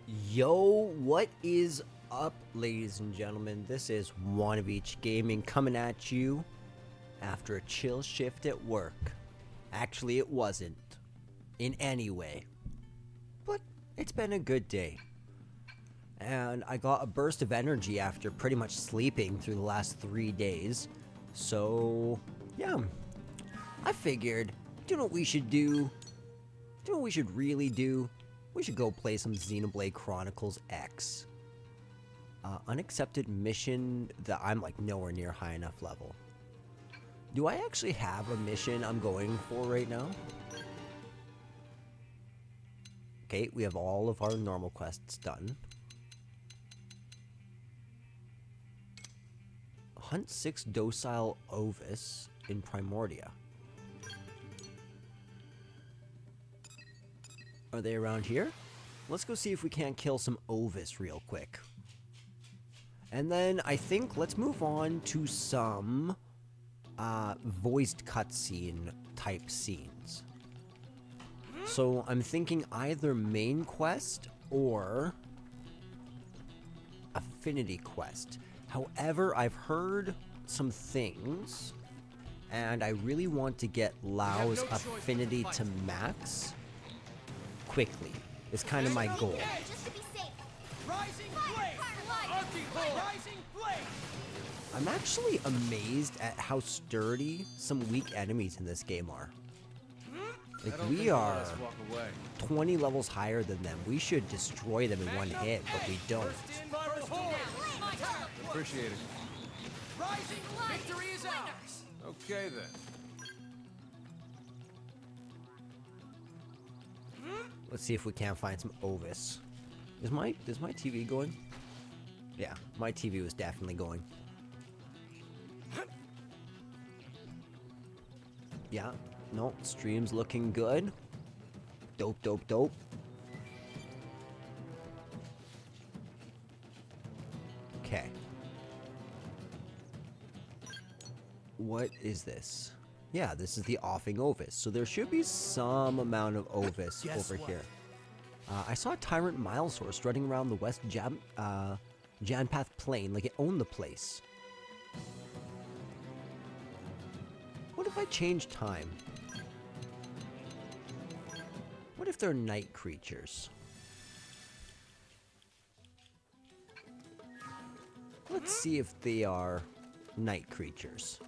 Yo, what is up, ladies and gentlemen? This is One of Each Gaming coming at you after a chill shift at work. Actually, it wasn't in any way, but it's been a good day. And I got a burst of energy after pretty much sleeping through the last 3 days. So, yeah, I figured, do you know what we should do? Do you know what we should really do? We should go play some Xenoblade Chronicles X. Unaccepted mission that I'm like nowhere near high enough level. Do I actually have a mission I'm going for right now? Okay, we have all of our normal quests done. Hunt 6 docile ovis in Primordia. Are they around here? Let's go see if we can't kill some ovis real quick. And then I think let's move on to some voiced cutscene type scenes. So I'm thinking either main quest or Affinity quest. However, I've heard some things, and I really want to get Lao's Affinity to max quickly. It's kind of my goal. Just to be safe. Rising flame! Rising flame! I'm actually amazed at how sturdy some weak enemies in this game are. Like, we are 20 levels higher than them. We should destroy them in one hit, but we don't. Appreciate it. Rising victory is ours! Okay then. Let's see if we can't find some ovis. Is my TV going? Yeah, my TV was definitely going. Yeah, no, stream's looking good. Dope, dope, dope. Okay. What is this? Yeah, this is the offing ovis, so there should be some amount of ovis over here. I saw a Tyrant Milesaur strutting around the West Janpath Plain like it owned the place. What if I change time? What if they're night creatures? Let's see if they are night creatures.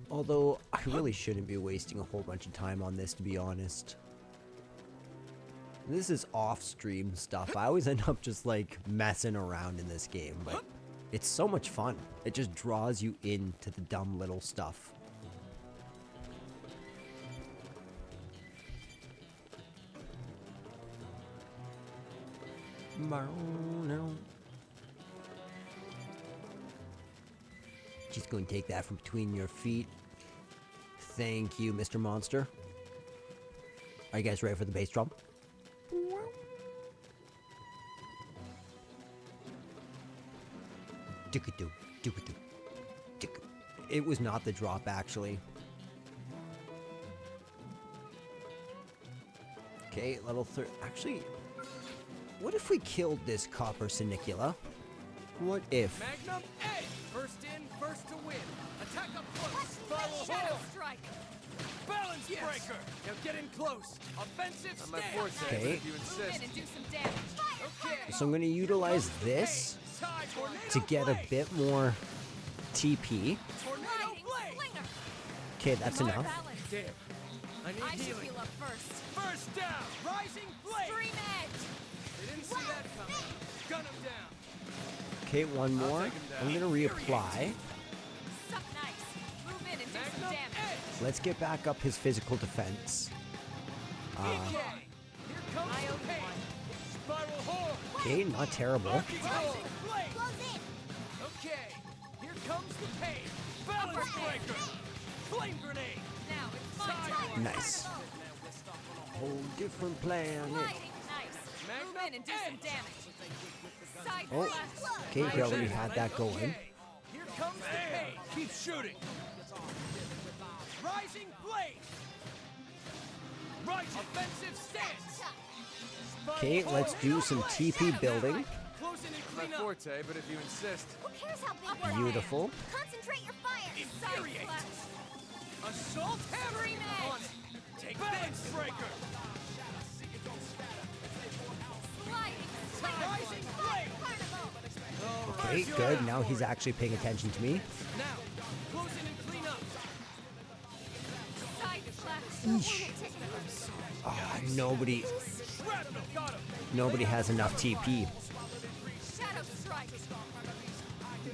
Although, I really shouldn't be wasting a whole bunch of time on this, to be honest. This is off-stream stuff. I always end up just, like, messing around in this game, but it's so much fun. It just draws you into the dumb little stuff. Just go and take that from between your feet. Thank you, Mr. Monster. Are you guys ready for the bass drum? It was not the drop, actually. Okay, level 3. Actually, what if we killed this copper Sinicula? What if? Magnum A! First in, first to win. Attack up close. Spiral Shadow hole. Strike! Balance breaker. Now get in close. Offensive On my stand. forte, Okay. if you Move in insist. and do some damage. Okay. So I'm going to utilize this Side tornado to get a blade. bit more TP. Tornado Riding blade. Slinger! Okay, that's More enough. balance. Damn. I need I should healing. heal up first. First down. Rising blade. Stream Edge! They didn't see that coming. Gun him down. Okay, one more. take him down. I'm going to reapply. Suck nice. Move in and do some Magnum damage. edge. Let's get back up his physical defense. PK. Here comes I the owe you pain. one. Spiral hole. Okay, not terrible. Arcing hole. Blade. Close in! Okay. Here comes the pain. Balance Uppercut. breaker. Flame grenade. Now it's my Side turn. one. Nice. Whole different planet. Gliding. Nice. Move in and do some damage. Side Oh, flash. okay, he already had that going. Okay. Here comes the pain. Keep shooting. Rising blade. Rising offensive stance. Okay, let's do some TP building. Close in and My clean up. forte, but if you insist. Who cares how big you are? Beautiful. Concentrate your fire. Side Infuriate. flash. Assault hammer. Scream edge. On it. Take balance breaker. Sliding. Rising blade. Carnival. Okay, good. Now he's actually paying attention to me. Now, close in and clean up. Side flash. Eesh. Nobody Shrapnel. Got him. Nobody has enough TP. Shadow strike.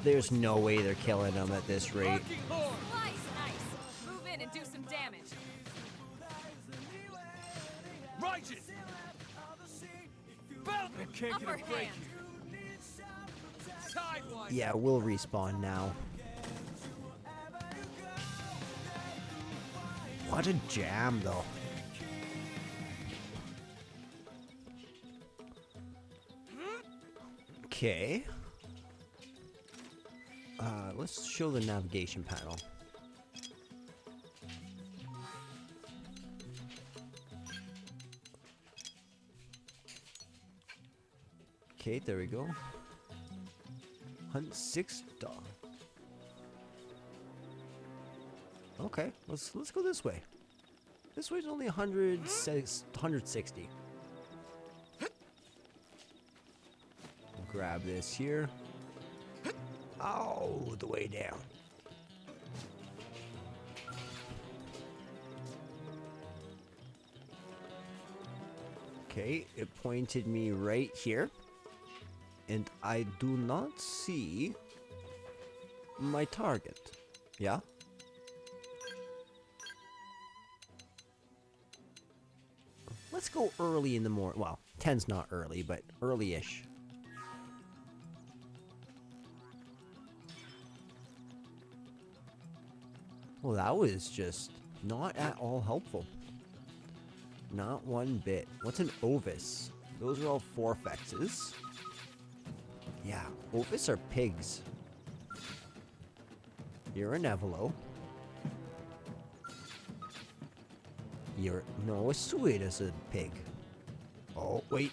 There's no way they're killing him at this rate. Arcing horn. Slice nice. Move in and do some damage. Rigid. Belt. I can't Upper get a break hand. here. Sidewise. Yeah, we'll respawn now. What a jam, though. Okay. Let's show the navigation panel. Okay, there we go. Hunt 6 dog. Okay, let's go this way. This way's only 160. Grab this here. Oh, the way down. Okay, it pointed me right here. And I do not see my target. Yeah? Let's go early in the morning. Well, 10's not early, but early-ish. Well, that was just not at all helpful. Not one bit. What's an ovis? Those are all forfexes. Yeah, ovis are pigs. You're an Evelo. You're... No, a Suid is a pig. Oh, wait.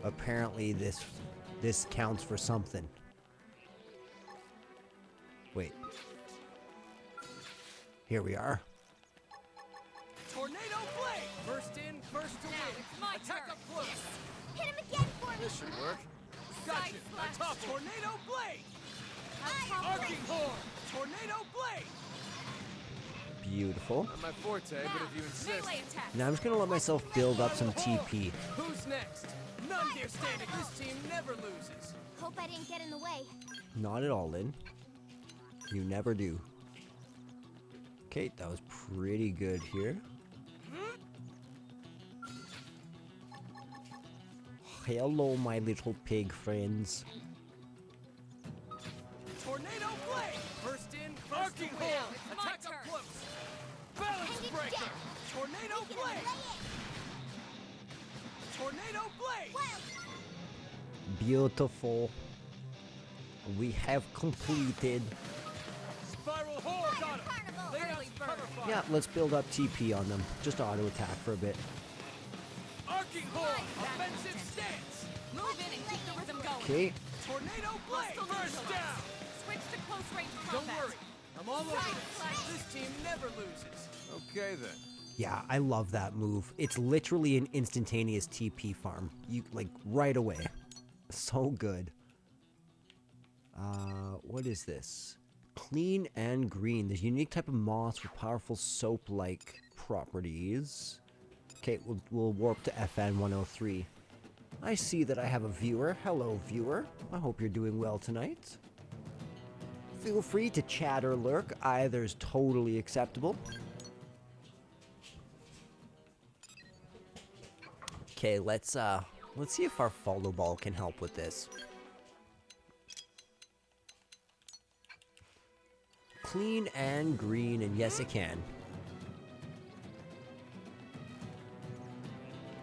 Apparently this counts for something. Wait. Here we are. Tornado blade. First in, first to Now win. it's my Attack turn. up close. Hit him again for me. This should work. Gotcha. Side flash. Atop tornado blade. Atop Arcing horn. Tornado blade. Beautiful. Not my forte, Now, but if you insist. melee attack. Now I'm just gonna let myself build up some TP. Who's next? None dare stand it. This team never loses. Hope I didn't get in the way. Not at all, Lynn. You never do. Okay, that was pretty good here. Hello, my little pig friends. Tornado blade. First in, first to Arcing win. horn. It's my Attack up turn. close. Balance Hang it breaker. down. Tornado He's gonna blade. lay it. Tornado blade. Wild. Beautiful. We have completed. Spiral horn. Got him. Carnival. Lay down Early some cover bird. fire. Yeah, let's build up TP on them. Just auto attack for a bit. Arcing horn. Slide back. Offensive stance. Move in and keep the rhythm going. Okay, Tornado blade. Hostile First neutralized. down. Switch to close range Don't combat. worry. I'm all over Side this. flash. This team never loses. Okay then. yeah, I love that move. It's literally an instantaneous TP farm. You like right away. So good. What is this? Clean and green. There's a unique type of moss with powerful soap-like properties. Okay, we'll warp to FN 103. I see that I have a viewer. Hello, viewer. I hope you're doing well tonight. Feel free to chat or lurk. Either is totally acceptable. Okay, let's see if our follow ball can help with this. Clean and green, and yes, it can.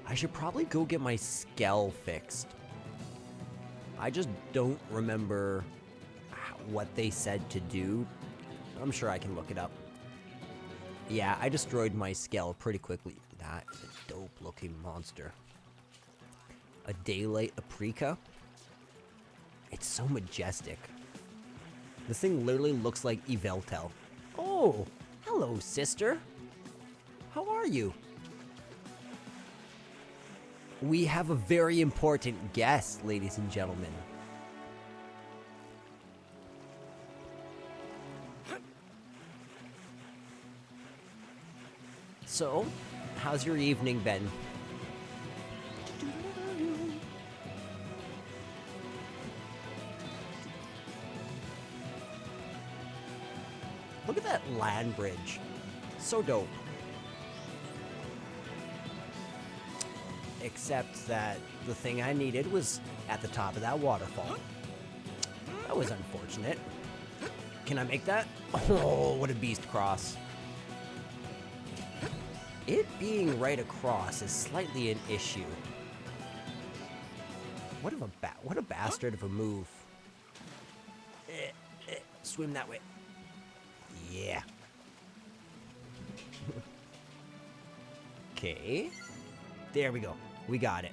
I should probably go get my skell fixed. I just don't remember what they said to do. I'm sure I can look it up. Yeah, I destroyed my skell pretty quickly. That's a dope looking monster. A daylight aprica? It's so majestic. This thing literally looks like Yveltal. Oh, hello, sister. How are you? We have a very important guest, ladies and gentlemen. So, how's your evening been? Look at that land bridge. So dope. Except that the thing I needed was at the top of that waterfall. That was unfortunate. Can I make that? Oh, what a beast cross. It being right across is slightly an issue. What a bastard of a move. Swim that way. Yeah. Okay. There we go. We got it.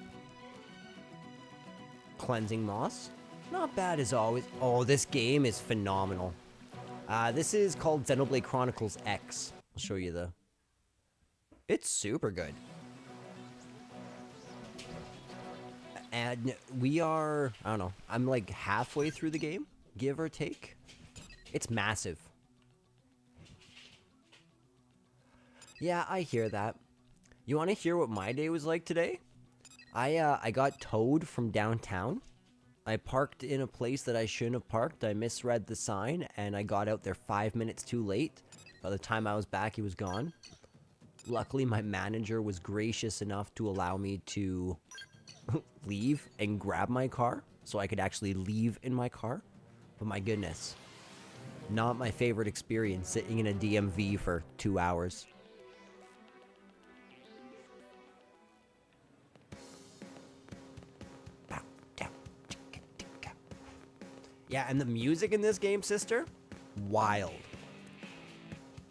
Cleansing moss. Not bad as always. Oh, this game is phenomenal. This is called Xenoblade Chronicles X. I'll show you the... It's super good. And we are... I don't know. I'm like halfway through the game, give or take. It's massive. Yeah, I hear that. You want to hear what my day was like today? I got towed from downtown. I parked in a place that I shouldn't have parked. I misread the sign, and I got out there 5 minutes too late. By the time I was back, he was gone. Luckily, my manager was gracious enough to allow me to leave and grab my car, so I could actually leave in my car. But my goodness, not my favorite experience sitting in a DMV for 2 hours. Yeah, and the music in this game, sister, wild.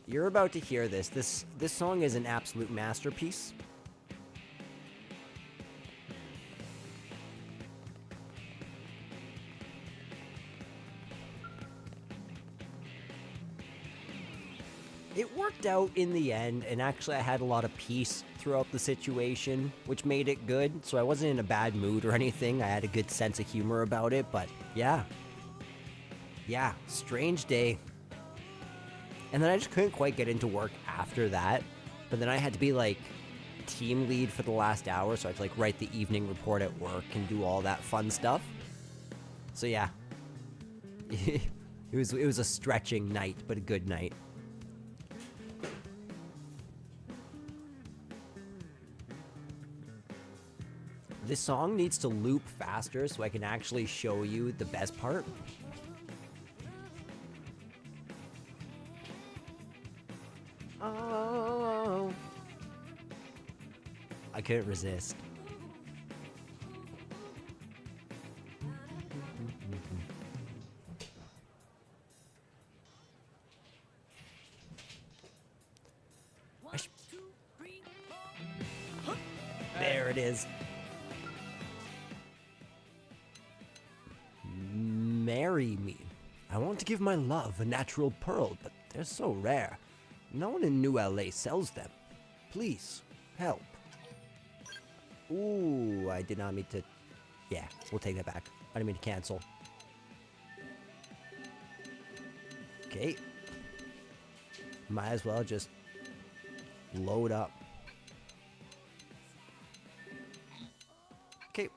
You're about to hear this. This song is an absolute masterpiece. It worked out in the end, and actually I had a lot of peace throughout the situation, which made it good. So I wasn't in a bad mood or anything. I had a good sense of humor about it, but yeah. Yeah, strange day. And then I just couldn't quite get into work after that. But then I had to be like team lead for the last hour, so I had to like write the evening report at work and do all that fun stuff. So yeah. it was a stretching night, but a good night. This song needs to loop faster so I can actually show you the best part. Oh, I couldn't resist. There it is. Marry me. I want to give my love a natural pearl, but they're so rare. No one in New LA sells them. Please, help. Ooh, I did not mean to... Yeah, we'll take that back. I didn't mean to cancel. Okay. Might as well just load up. Okay.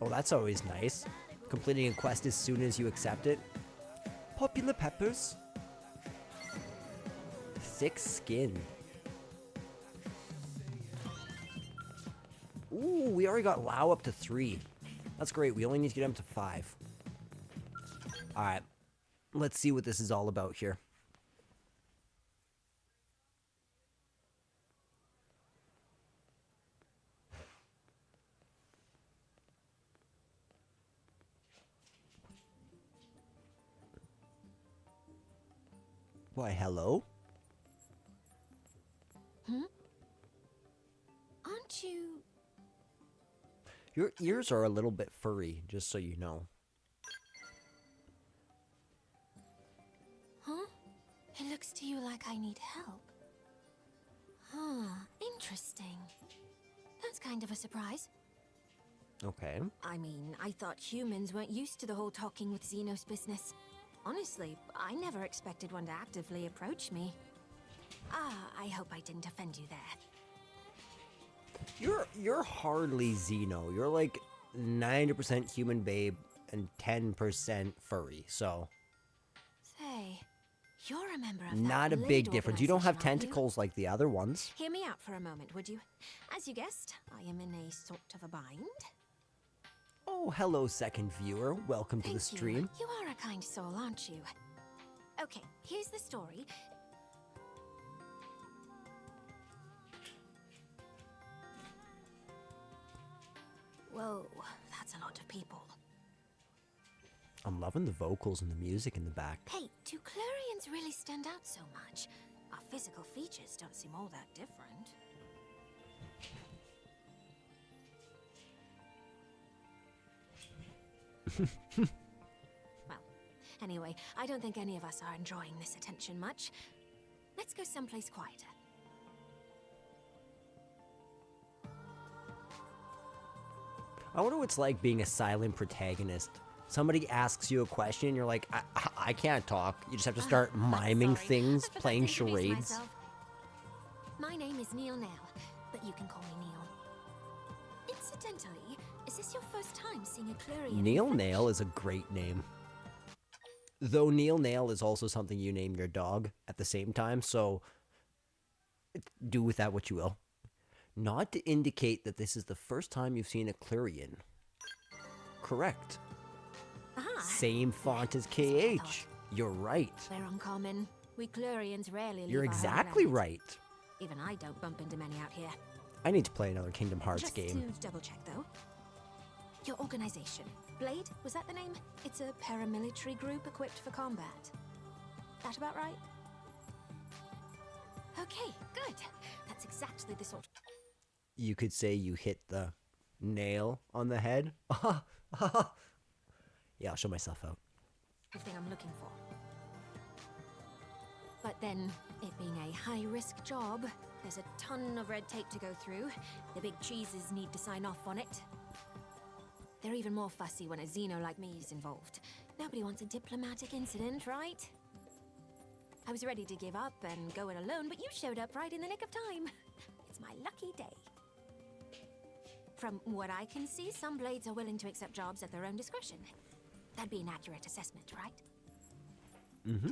Oh, that's always nice. Completing a quest as soon as you accept it. Popular peppers. Thick skin. Ooh, we already got Lao up to 3. That's great. We only need to get him to 5. Alright. Let's see what this is all about here. Why, hello? Aren't you... Your ears are a little bit furry, just so you know. Huh? It looks to you like I need help. Huh, interesting. That's kind of a surprise. Okay. I mean, I thought humans weren't used to the whole talking with Xenos business. Honestly, I never expected one to actively approach me. I hope I didn't offend you there. You're hardly Xeno. You're like 90% human babe and 10% furry, so... Say, you're a member of that Not a Blade big difference. You don't have organization, aren't you? tentacles like the other ones. Hear me out for a moment, would you? As you guessed, I am in a sort of a bind. Oh, hello, second viewer. Welcome to the Thank stream. You are a kind soul, aren't you? Okay, here's the story. Whoa, that's a lot of people. I'm loving the vocals and the music in the back. Hey, do Clarions really stand out so much? Our physical features don't seem all that different. Well, anyway, I don't think any of us are enjoying this attention much. Let's go someplace quieter. I wonder what it's like being a silent protagonist. Somebody asks you a question, you're like, I can't talk. You just have to start miming Sorry, things, I forgot to playing introduce charades. myself. My name is Neil Nail, but you can call me Neil. Incidentally, is this your first time seeing a Clarion? Neil Nail is a great name. Though Neil Nail is also something you name your dog at the same time, so do with that what you will. Not to indicate that this is the first time you've seen a Clarion. Correct. Ah, Same font as that's what I thought. KH. You're right. They're uncommon. We Clarions rarely leave You're our exactly homeland. right. Even I don't bump into many out here. I need to play another Kingdom Hearts Just game. to double check though. Your organization, Blade, was that the name? It's a paramilitary group equipped for combat. That about right? Okay, good. That's exactly the sort. You could say you hit the nail on the head. Yeah, I'll show myself out. Thing I'm looking for. But then, it being a high-risk job, there's a ton of red tape to go through. The big cheeses need to sign off on it. They're even more fussy when a Xeno like me is involved. Nobody wants a diplomatic incident, right? I was ready to give up and go it alone, but you showed up right in the nick of time. It's my lucky day. From what I can see, some Blades are willing to accept jobs at their own discretion. That'd be an accurate assessment, right? Mm-hmm.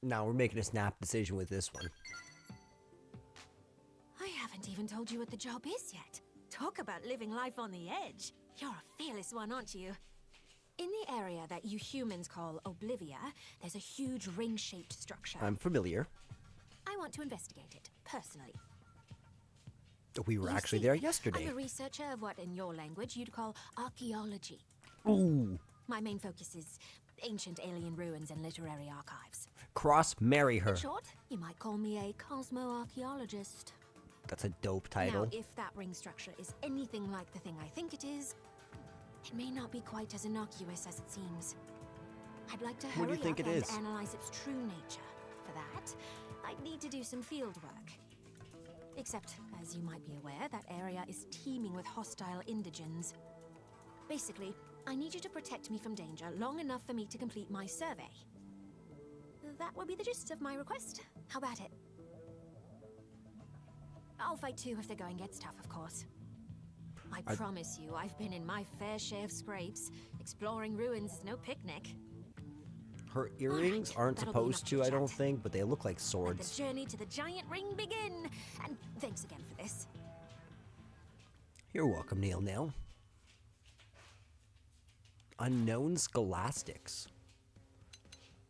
Now we're making a snap decision with this one. I haven't even told you what the job is yet. Talk about living life on the edge. You're a fearless one, aren't you? In the area that you humans call Oblivia, there's a huge ring-shaped structure. I'm familiar. I want to investigate it, personally. We were You actually see, there yesterday. I'm a researcher of what, in your language, you'd call archaeology. Ooh. My main focus is ancient alien ruins and literary archives. Cross, marry her. In short, you might call me a cosmo-archaeologist. That's a dope title. Now, if that ring structure is anything like the thing I think it is, it may not be quite as innocuous as it seems. I'd like to What do hurry you think up it and is? analyze its true nature. For that, I'd need to do some field work. Except, as you might be aware, that area is teeming with hostile indigens. Basically, I need you to protect me from danger long enough for me to complete my survey. That would be the gist of my request. How about it? I'll fight too if the going gets tough, of course. I promise you, I've been in my fair share of scrapes. Exploring ruins is no picnic. Her earrings aren't that'll be supposed enough to, to I don't chat. think, but they look like Let the swords. journey to the giant ring begin! And thanks again for this. You're welcome, Neil Nail. Unknown Scholastics.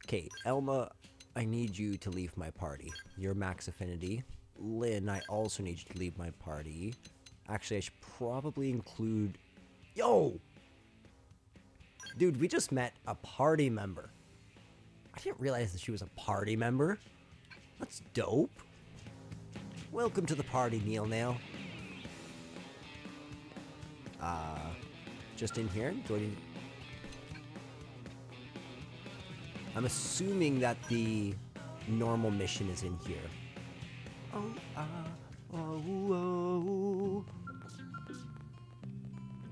Okay, Elma, I need you to leave my party. You're max affinity. Lynn, I also need you to leave my party. Actually, I should probably include... Yo! Dude, we just met a party member. I didn't realize that she was a party member. That's dope. Welcome to the party, Neil Nail. Just in here? I'm assuming that the normal mission is in here. Oh.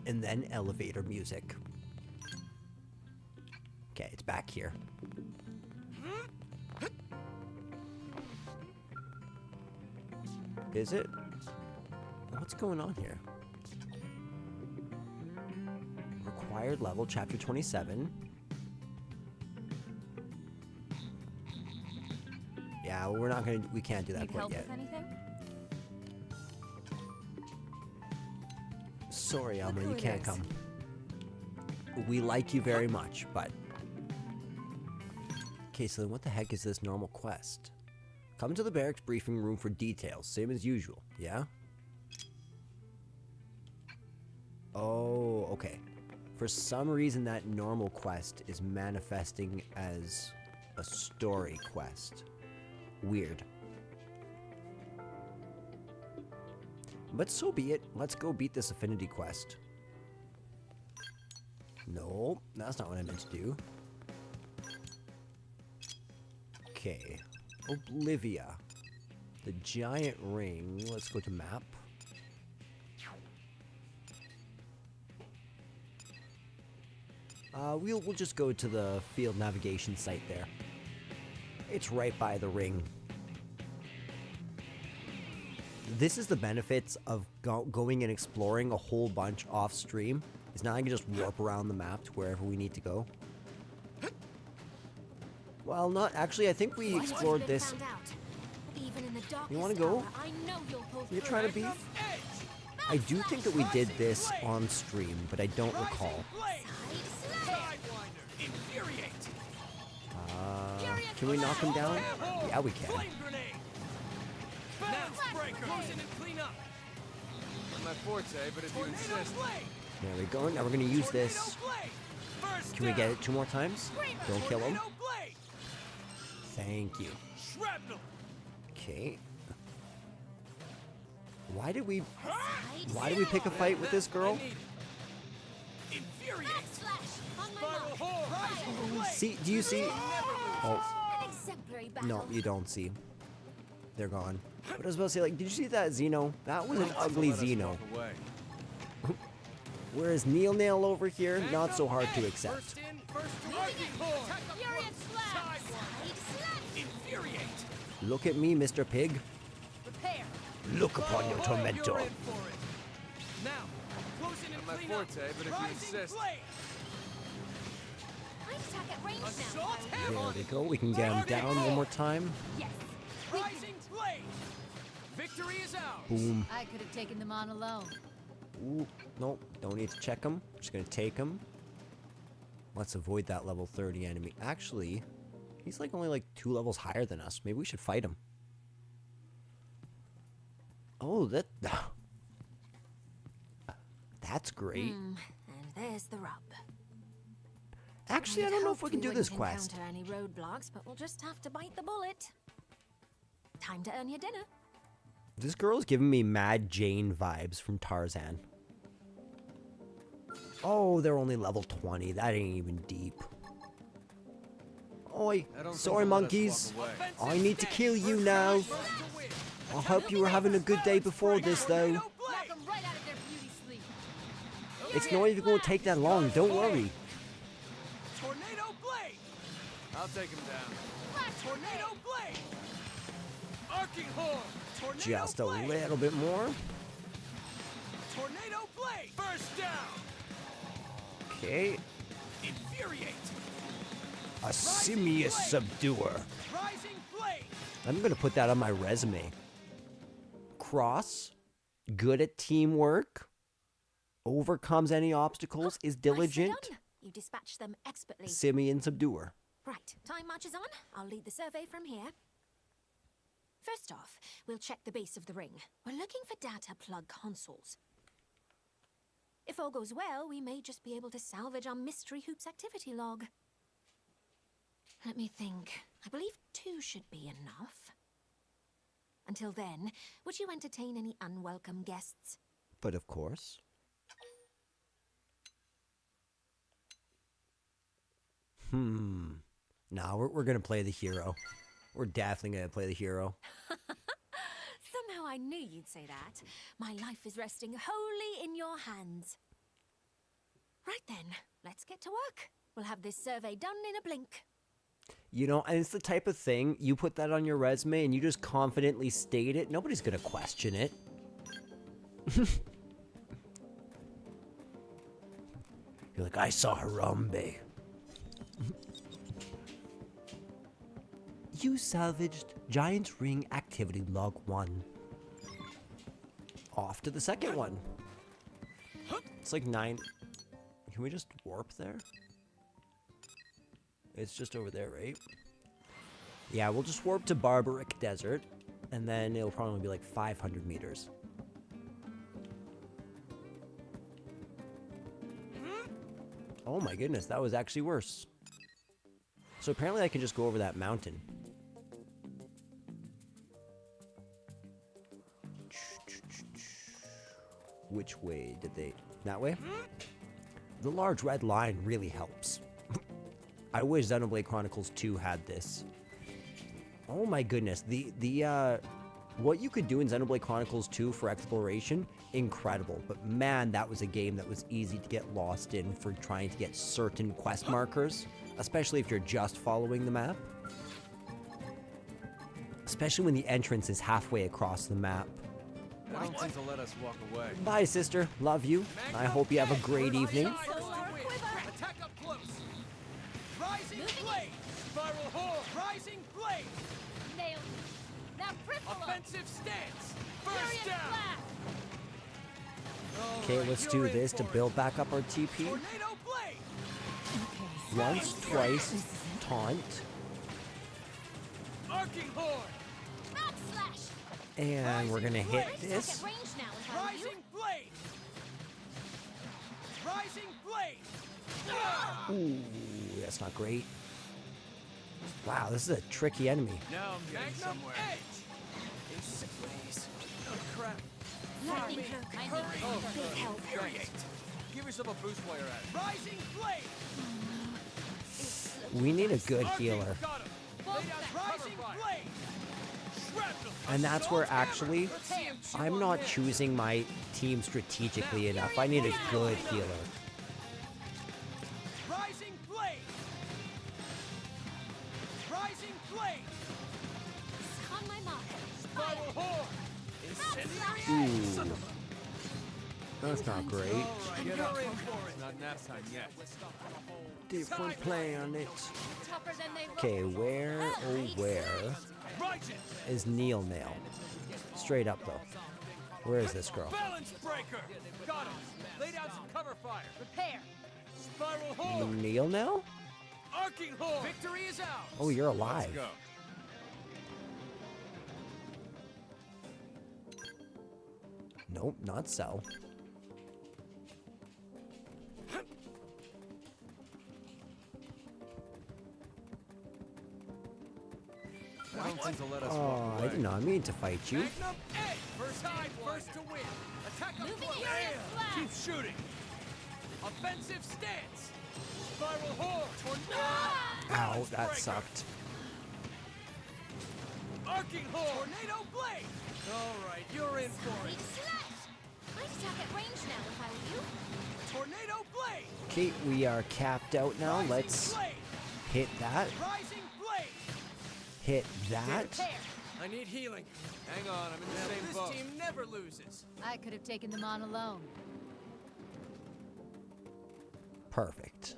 And then elevator music. Okay, it's back here. Is it? What's going on here? Required level, chapter 27. Yeah, we're not gonna. We can't do that Need quite help yet. with anything? Sorry, Look Alma, who you it can't is. come. We like you very much, but. Okay, so then what the heck is this normal quest? Come to the barracks briefing room for details, same as usual, yeah? Oh, okay. For some reason, that normal quest is manifesting as a story quest. Weird. But so be it. Let's go beat this Affinity quest. No, that's not what I meant to do. Okay. Oblivia. The giant ring. Let's go to map. We'll just go to the field navigation site there. It's right by the ring. This is the benefits of going and exploring a whole bunch off stream. Is now I can just warp around the map to wherever we need to go. Well, not actually. I think we explored this. You want to go? You're trying to beef? I do think that we did this on stream, but I don't recall. Can we knock him down? Yeah, we can. Not my forte, but if you insist. There we go. Now we're going to use this. Can we get it 2 more times? Don't kill him. Thank you. Okay. Why did we pick a fight with this girl? See, do you see? Oh, no, you don't see. They're gone. But I was about to say, like, did you see that Xeno? That was an ugly Xeno. Whereas Neil Nail over here, not so hard to accept. Look at me, Mr. Pig. Look upon your tormentor. Not my forte, but if you insist. There we go. We can get him down one more time. Rising blade. Victory is ours. Boom. I could have taken them on alone. Ooh, nope. Don't need to check him. Just gonna take him. Let's avoid that level 30 enemy. Actually, he's like only like 2 levels higher than us. Maybe we should fight him. Oh, that's great. And there's the rub. Actually, I don't know if we can do this quest. Encounter any roadblocks, but we'll just have to bite the bullet. Time to earn your dinner. This girl's giving me Mad Jane vibes from Tarzan. Oh, they're only level 20. That ain't even deep. Oi, sorry monkeys. I need to kill you now. I hope you were having a good day before this, though. Knock them right out of their beauty sleep. It's not even going to take that long. Don't worry. Tornado blade. I'll take him down. Tornado blade. Arcing horn. Tornado Just a blade. little bit more. Tornado blade. First down. Okay. Infuriate. A simious subduer. Rising blade. I'm going to put that on my resume. Cross. Good at teamwork. Overcomes any obstacles. Is diligent. Nicely done. You dispatched them expertly. Simian subduer. Right, time marches on. I'll lead the survey from here. First off, we'll check the base of the ring. We're looking for data plug consoles. If all goes well, we may just be able to salvage our Mystery Hoops activity log. Let me think. I believe 2 should be enough. Until then, would you entertain any unwelcome guests? But of course. Nah, we're gonna play the hero. We're definitely gonna play the hero. Somehow I knew you'd say that. My life is resting wholly in your hands. Right then, let's get to work. We'll have this survey done in a blink. You know, and it's the type of thing, you put that on your resume and you just confidently state it, nobody's gonna question it. You're like, I saw Harambe. You salvaged Giant's Ring Activity Log 1. Off to the second one. It's like 9. Can we just warp there? It's just over there, right? Yeah, we'll just warp to Barbaric Desert, and then it'll probably be like 500 meters. Oh my goodness, that was actually worse. So apparently I can just go over that mountain. Which way did they... That way? The large red line really helps. I wish Xenoblade Chronicles 2 had this. Oh my goodness, what you could do in Xenoblade Chronicles 2 for exploration, incredible. But man, that was a game that was easy to get lost in for trying to get certain quest markers, especially if you're just following the map. Especially when the entrance is halfway across the map. I don't think they'll let us walk away. Bye, sister. Love you. I hope you have a great evening. Attack up close. Rising blade. Spiral hole. Rising blade. Nailed it. Now cripple 'em. Offensive stance. Furious First down. blast. Okay, let's do this to build back up our TP. Tornado blade. Once, twice, taunt, Arcing horn. Backslash. and we're gonna hit Stuck this. at range now if I were you. Rising blade. Rising blade. Ooh, that's not great. Wow, this is a tricky enemy. Now I'm getting Magnum somewhere. edge. Please. Oh crap. Lightning cloak. I need Big help. Infuriate. Give yourself a boost while you're at it. Rising blade. We need a good healer. Got him. Lay down rising blade. Shrapnel. And that's where Assault hammer. actually, Let's see him chew I'm on not that. choosing my team strategically enough. I need a good healer. Rising blade. Rising blade. On my mark. Spiral horn. Incendiary edge. Son of a- That's not great. You're in for it. Not nap time yet. Different planet. tougher than they look. Okay, where, oh where Righteous. is Neil Nail? Straight up though. Where is this girl? Balance breaker. Got him. Lay down some cover fire. Prepare. Spiral horn. Neil Nail? Arcing horn. Victory is out. Oh, you're alive. Go. Nope, not Cell. I don't think they'll let us Oh, walk I away. did not mean to fight you. Magnum edge. First time, first to win. Attack up Moving close. furious blast. Keep shooting. Offensive stance. Spiral horn. Tornado. Ow, that sucked. Arcing horn. Tornado blade. All right, you're in for Big it. slash. I'd attack at range now if I were you. Tornado blade. Okay, we are capped out now. Rising Let's blade. hit that. Rising blade. Hit that. Prepare. I need healing. Hang on, I'm in the same This boat. team never loses. I could have taken them on alone. Perfect.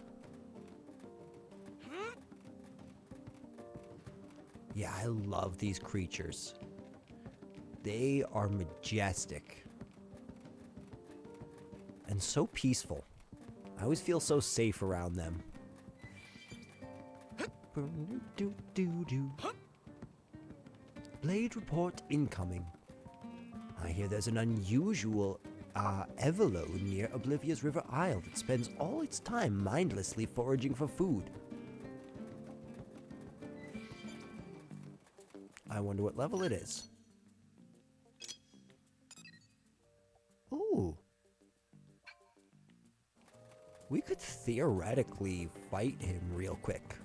Yeah, I love these creatures. They are majestic. And so peaceful. I always feel so safe around them. Blade report incoming. I hear there's an unusual Evelo near Oblivia's River Isle that spends all its time mindlessly foraging for food. I wonder what level it is. Ooh. We could theoretically fight him real quick.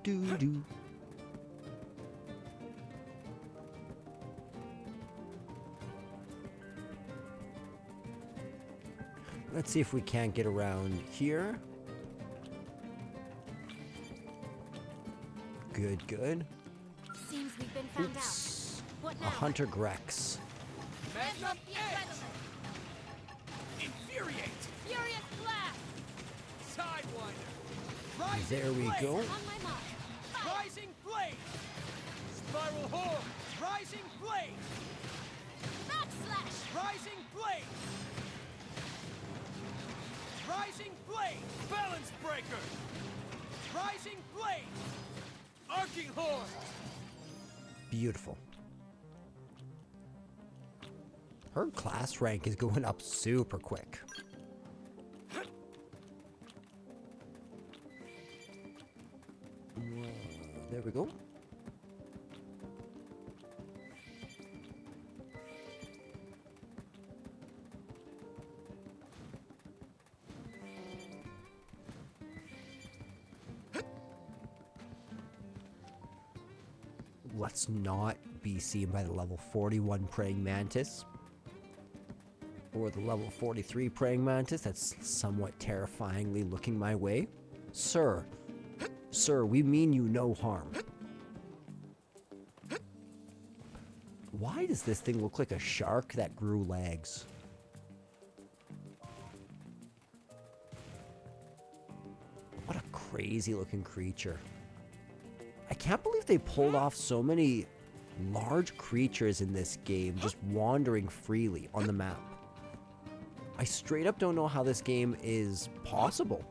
Do. Let's see if we can't get around here. Good, good. Seems we've been found Oops. out. What A now? Hunter Grex. Ramp up the adrenaline. Infuriate! Furious blast. Sidewinder! Rising There we flame! go. On my mark. Rising flame! Spiral horn! Rising flame! Rock slash. Rising flame! Rising flame! Balance breaker! Rising flame! Arcing horn! Beautiful. Her class rank is going up super quick. There we go. Let's not be seen by the level 41 praying mantis. Or the level 43 praying mantis that's somewhat terrifyingly looking my way. Sir, we mean you no harm. Why does this thing look like a shark that grew legs? What a crazy looking creature. I can't believe they pulled off so many large creatures in this game just wandering freely on the map. I straight up don't know how this game is possible.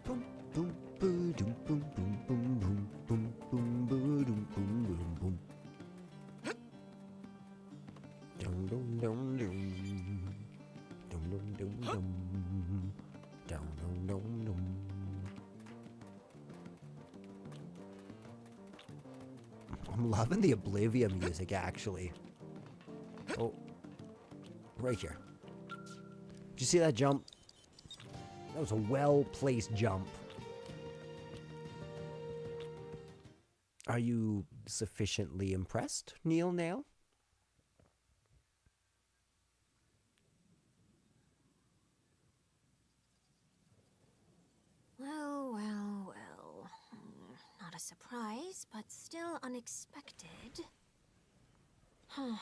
Boom, boom, boom, boom, boom, boom, boom, boom, boom, boom, boom, boom, boom, boom. Dum dum dum dum. Dum dum dum dum. Dum dum dum dum. I'm loving the Oblivia music, actually. Oh, right here. Did you see that jump? That was a well-placed jump. Are you sufficiently impressed, Neil Nail? Well, well, well. Not a surprise, but still unexpected. Huh.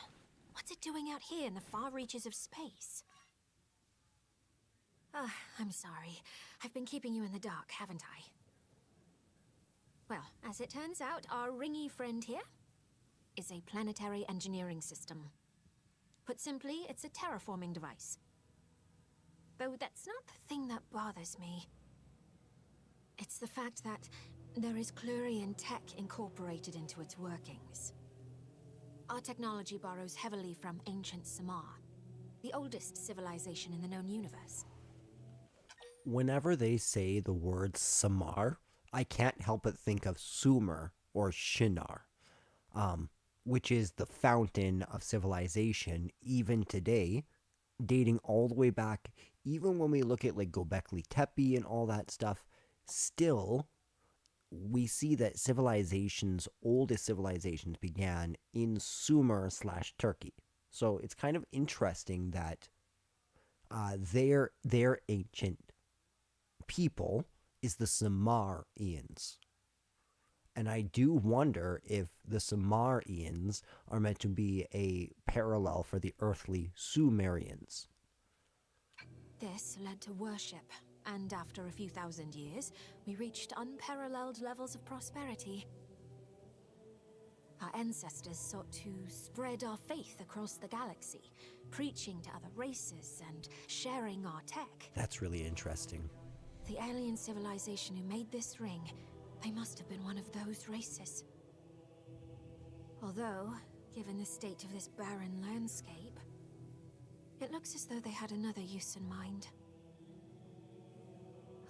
What's it doing out here in the far reaches of space? Ah, I'm sorry. I've been keeping you in the dark, haven't I? Well, as it turns out, our ringy friend here is a planetary engineering system. Put simply, it's a terraforming device. Though that's not the thing that bothers me. It's the fact that there is Clurian tech incorporated into its workings. Our technology borrows heavily from ancient Samar, the oldest civilization in the known universe. Whenever they say the word Samar, I can't help but think of Sumer or Shinar, which is the fountain of civilization even today, dating all the way back. Even when we look at like Göbekli Tepe and all that stuff, still we see that oldest civilizations began in Sumer/Turkey. So it's kind of interesting that their ancient people is the Samarians. And I do wonder if the Samarians are meant to be a parallel for the earthly Sumerians. This led to worship, and after a few thousand years, we reached unparalleled levels of prosperity. Our ancestors sought to spread our faith across the galaxy, preaching to other races and sharing our tech. That's really interesting. The alien civilization who made this ring, they must have been one of those races. Although, given the state of this barren landscape, it looks as though they had another use in mind.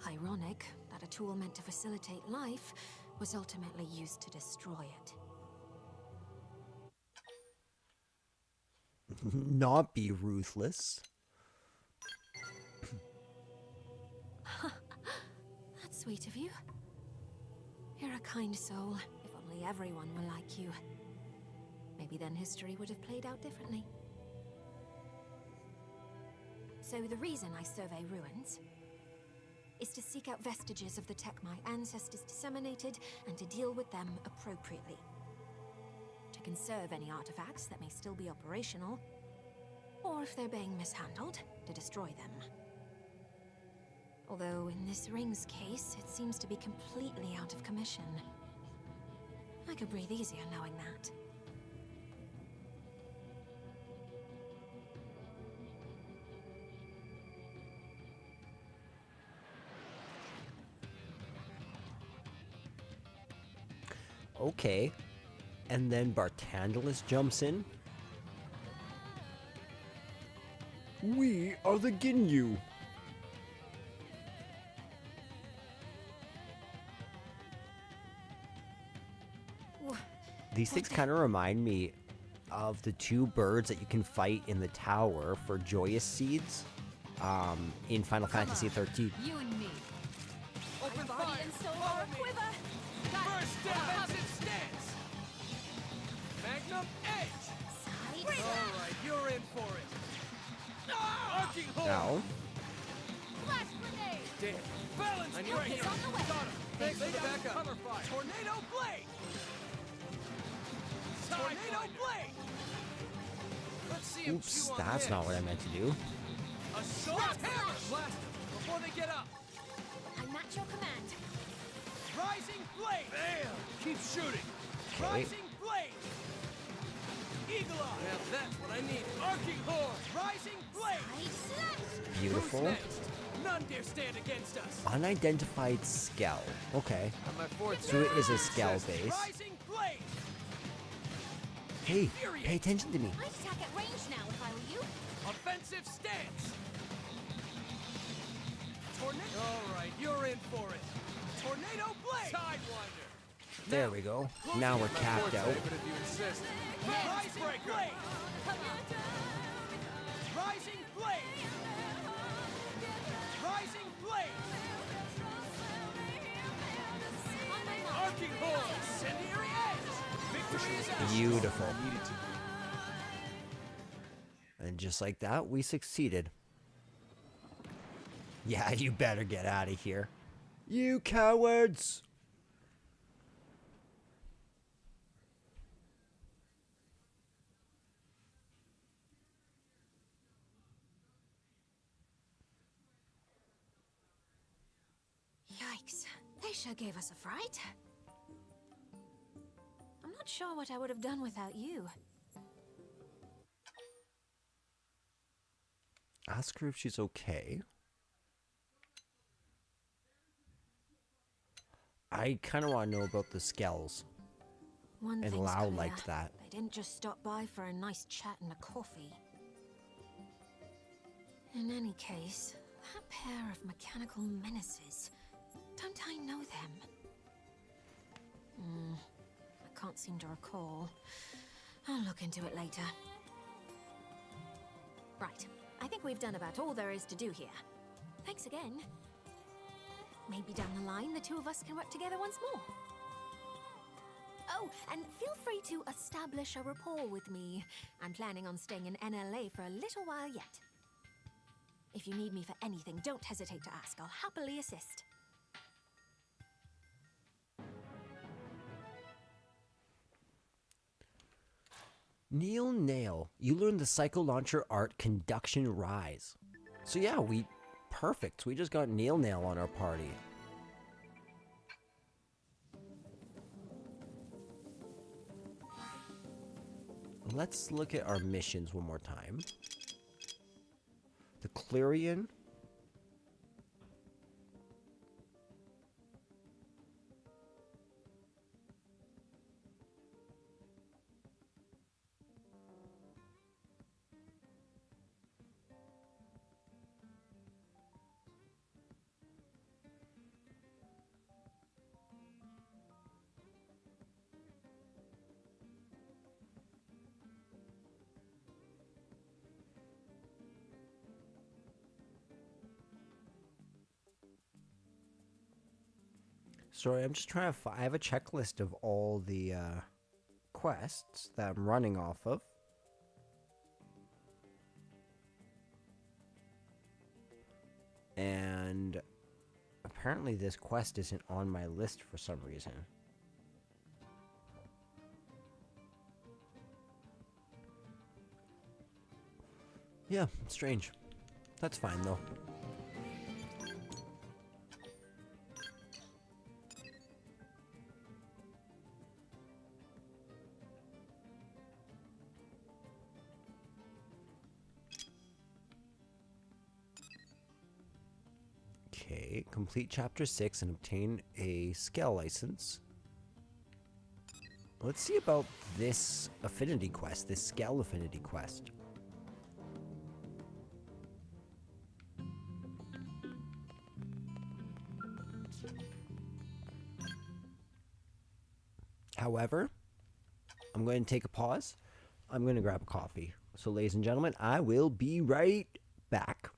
Ironic that a tool meant to facilitate life was ultimately used to destroy it. Not be ruthless. That's sweet of you. You're a kind soul. If only everyone were like you. Maybe then history would have played out differently. So the reason I survey ruins is to seek out vestiges of the tech my ancestors disseminated and to deal with them appropriately. To conserve any artifacts that may still be operational, or if they're being mishandled, to destroy them. Although in this ring's case, it seems to be completely out of commission. I could breathe easier knowing that. Okay. And then Bartandalus jumps in. We are the Ginyu. These things kind of remind me of the two birds that you can fight in the tower for joyous seeds in Final Fantasy 13. You and me. Open Body fire! and soul Follow are a me! quiver. Got it. First defensive stance! Magnum edge! Side. Alright, you're in for it. Arcing horn! Now, Flash grenade. Damn. Balance I need breaker! hits on the way. Got him! Thanks for the backup. Cover fire. Tornado blade! Tornado blade! Let's see him oops, chew on that's this. not what I meant to do. Assault hammer! Blast them before they get up! I match your command. Rising blade! Bam! Keep shooting! Okay. Rising blade! Eagle eye! Now that's what I need! Arcing horn! Rising blade! Side slash. Beautiful. Who's next? None dare stand against us! Unidentified Skell. Okay. On my fourth So it is a Skell base. Rising blade! Hey, pay attention to me. I'd attack at range now if I were you. Offensive stance! Tornado! Alright, you're in for it! Tornado blade! Sidewinder! There we go. Now we're capped out. But if you insist. Rising blade! Rising blade! Rising blade! On my mark. Arcing horn! Incendiary edge! Victory is ours! Beautiful. And just like that, we succeeded. Yeah, you better get out of here. You cowards! Yikes. They sure gave us a fright. I'm not sure what I would have done without you. Ask her if she's okay. I kind of want to know about the Skells. One And thing's Lau clear. liked that. They didn't just stop by for a nice chat and a coffee. In any case, that pair of mechanical menaces, don't I know them? I can't seem to recall. I'll look into it later. Right, I think we've done about all there is to do here. Thanks again. Maybe down the line, the two of us can work together once more. Oh, and feel free to establish a rapport with me. I'm planning on staying in NLA for a little while yet. If you need me for anything, don't hesitate to ask. I'll happily assist. Neil Nail. You learned the Psycho Launcher Art Conduction Rise. So yeah, perfect. We just got Neil Nail on our party. let's look at our missions one more time. The Clarion. Sorry, I'm just trying to I have a checklist of all the quests that I'm running off of. And apparently this quest isn't on my list for some reason. Yeah, strange. That's fine though. Okay, complete chapter 6 and obtain a scale license. Let's see about this affinity quest, this scale affinity quest. However, I'm going to take a pause. I'm going to grab a coffee. So, ladies and gentlemen, I will be right back.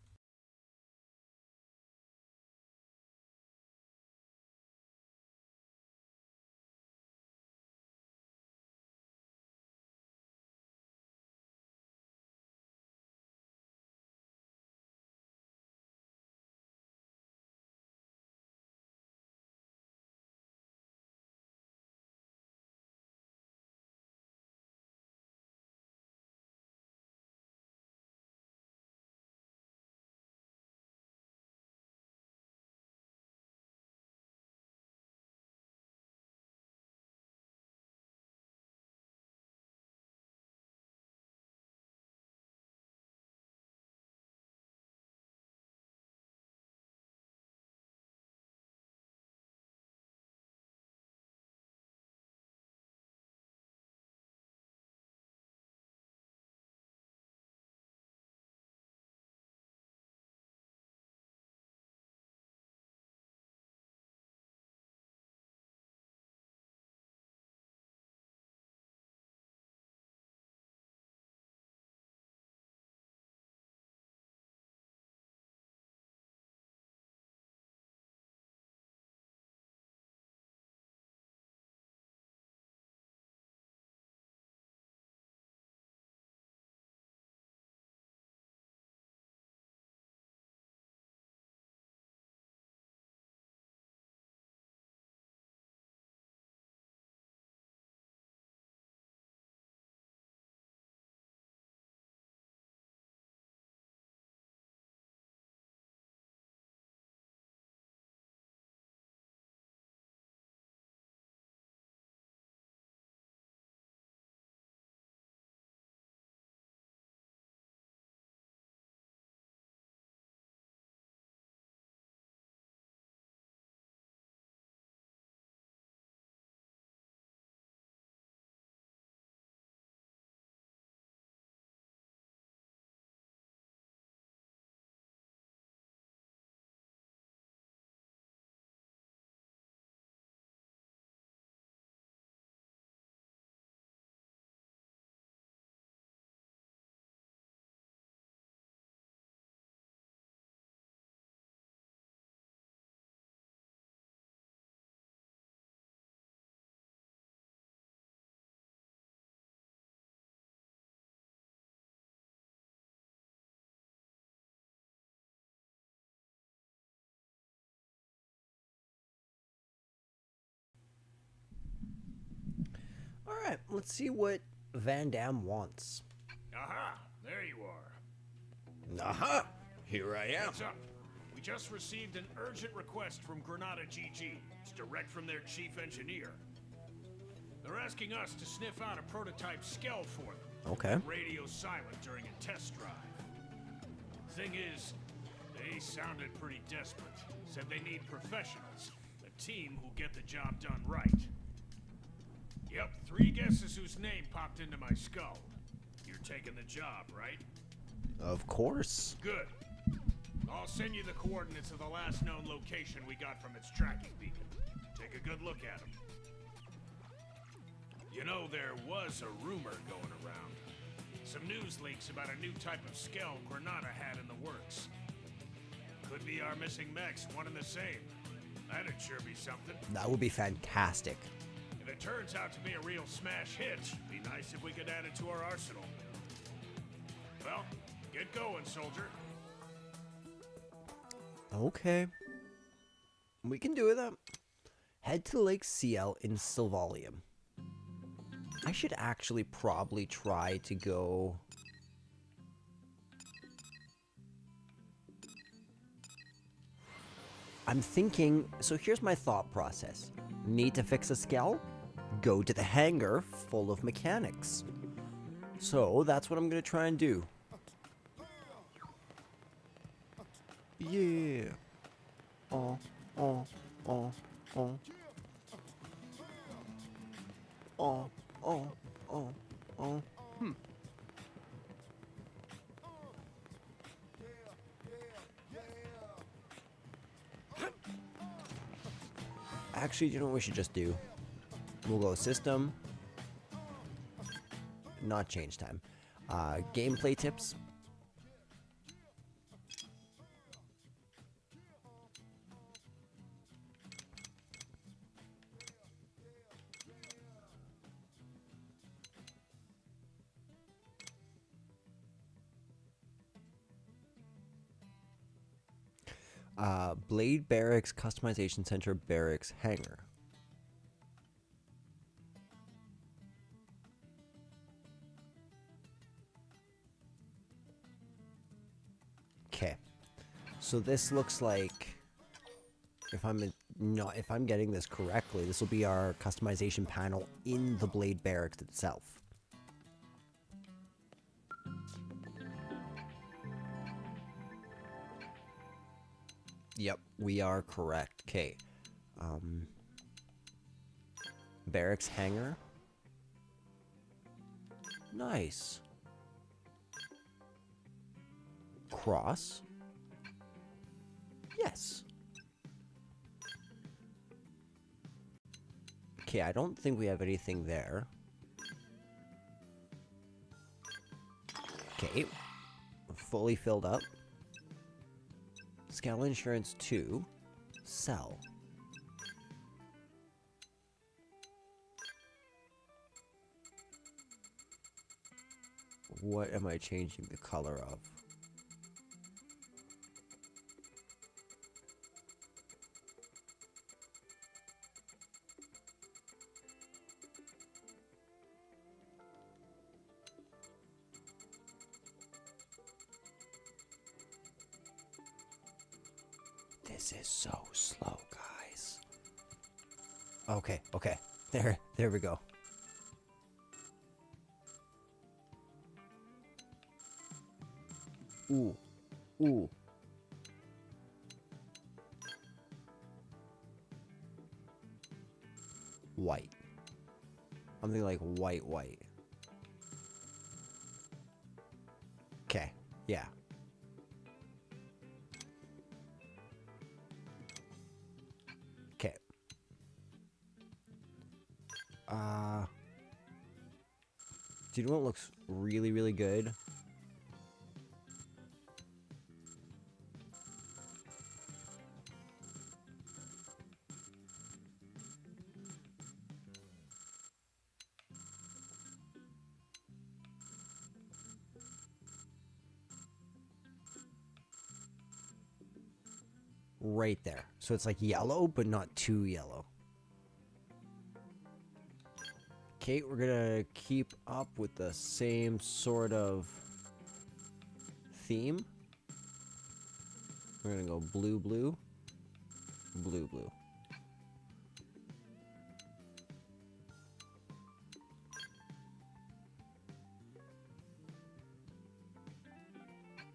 Alright, let's see what Van Damme wants. Aha! There you are. Aha! Here I am. What's up? We just received an urgent request from Granada GG. It's direct from their chief engineer. They're asking us to sniff out a prototype skell for them, Okay. Radio silent during a test drive. Thing is, they sounded pretty desperate. Said they need professionals. A team who'll get the job done right. Yep, 3 guesses whose name popped into my skull. You're taking the job, right? Of course. Good. I'll send you the coordinates of the last known location we got from its tracking beacon. Take a good look at them. You know, there was a rumor going around. Some news leaks about a new type of skell Granada had in the works. Could be our missing mechs, one and the same. That'd sure be something. That would be fantastic. If it turns out to be a real smash hit, be nice if we could add it to our arsenal. Well, get going, soldier. Okay. We can do that. Head to Lake Ciel in Sylvalium. I should actually probably try to go... I'm thinking... So here's my thought process. Need to fix a skell? Go to the hangar full of mechanics. So that's what I'm going to try and do. Yeah. Oh, oh, oh, oh. Oh, oh, oh, oh. Actually, you know what we should just do? We'll go system. Not change time. Gameplay tips. Blade Barracks Customization Center Barracks Hangar. Okay, so this looks like, if I'm getting this correctly, this will be our customization panel in the Blade Barracks itself. Yep, we are correct. Okay. Barracks hangar. Nice. Cross. Yes. Okay, I don't think we have anything there. Okay. Fully filled up. Scale insurance 2. Sell. What am I changing the color of? This is so slow, guys. Okay, okay. There we go. Ooh. Ooh. White. Something like white. Okay, yeah. Okay. Do you know what looks really, really good? Right there. So it's like yellow, but not too yellow. Okay, we're gonna keep up with the same sort of theme. We're gonna go blue, blue, blue, blue.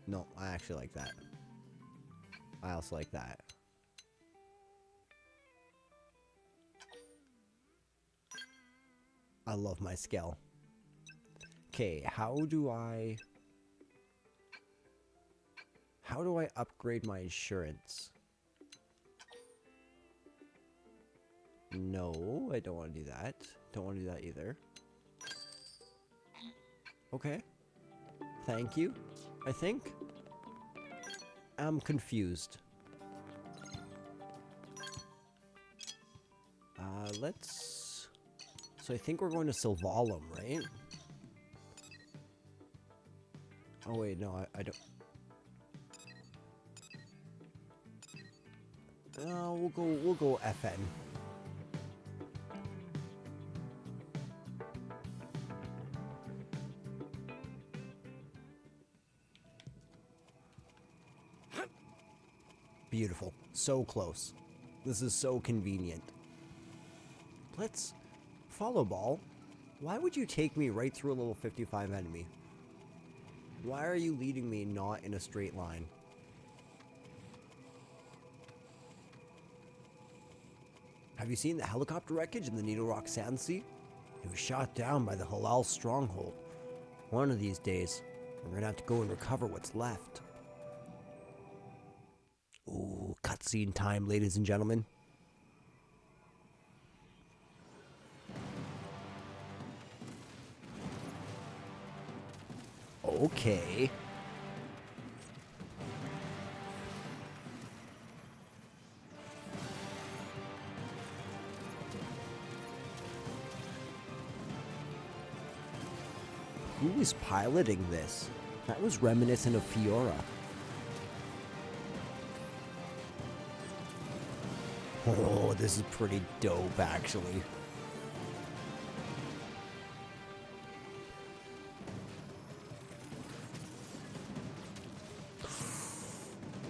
No, I actually like that. I also like that. I love my scale. Okay, how do I upgrade my insurance? No, I don't want to do that. Don't want to do that either. Okay. Thank you, I think. I'm confused. Let's... So I think we're going to Sylvalum, right? Oh wait, no, I don't... we'll go FN. Beautiful. So close. This is so convenient. Let's... Follow ball? Why would you take me right through a level 55 enemy? Why are you leading me not in a straight line? Have you seen the helicopter wreckage in the Needle Rock Sand Sea? It was shot down by the Halal stronghold. One of these days, we're gonna have to go and recover what's left. Ooh, cutscene time, ladies and gentlemen. Okay. Who is piloting this? That was reminiscent of Fiora. Oh, this is pretty dope, actually.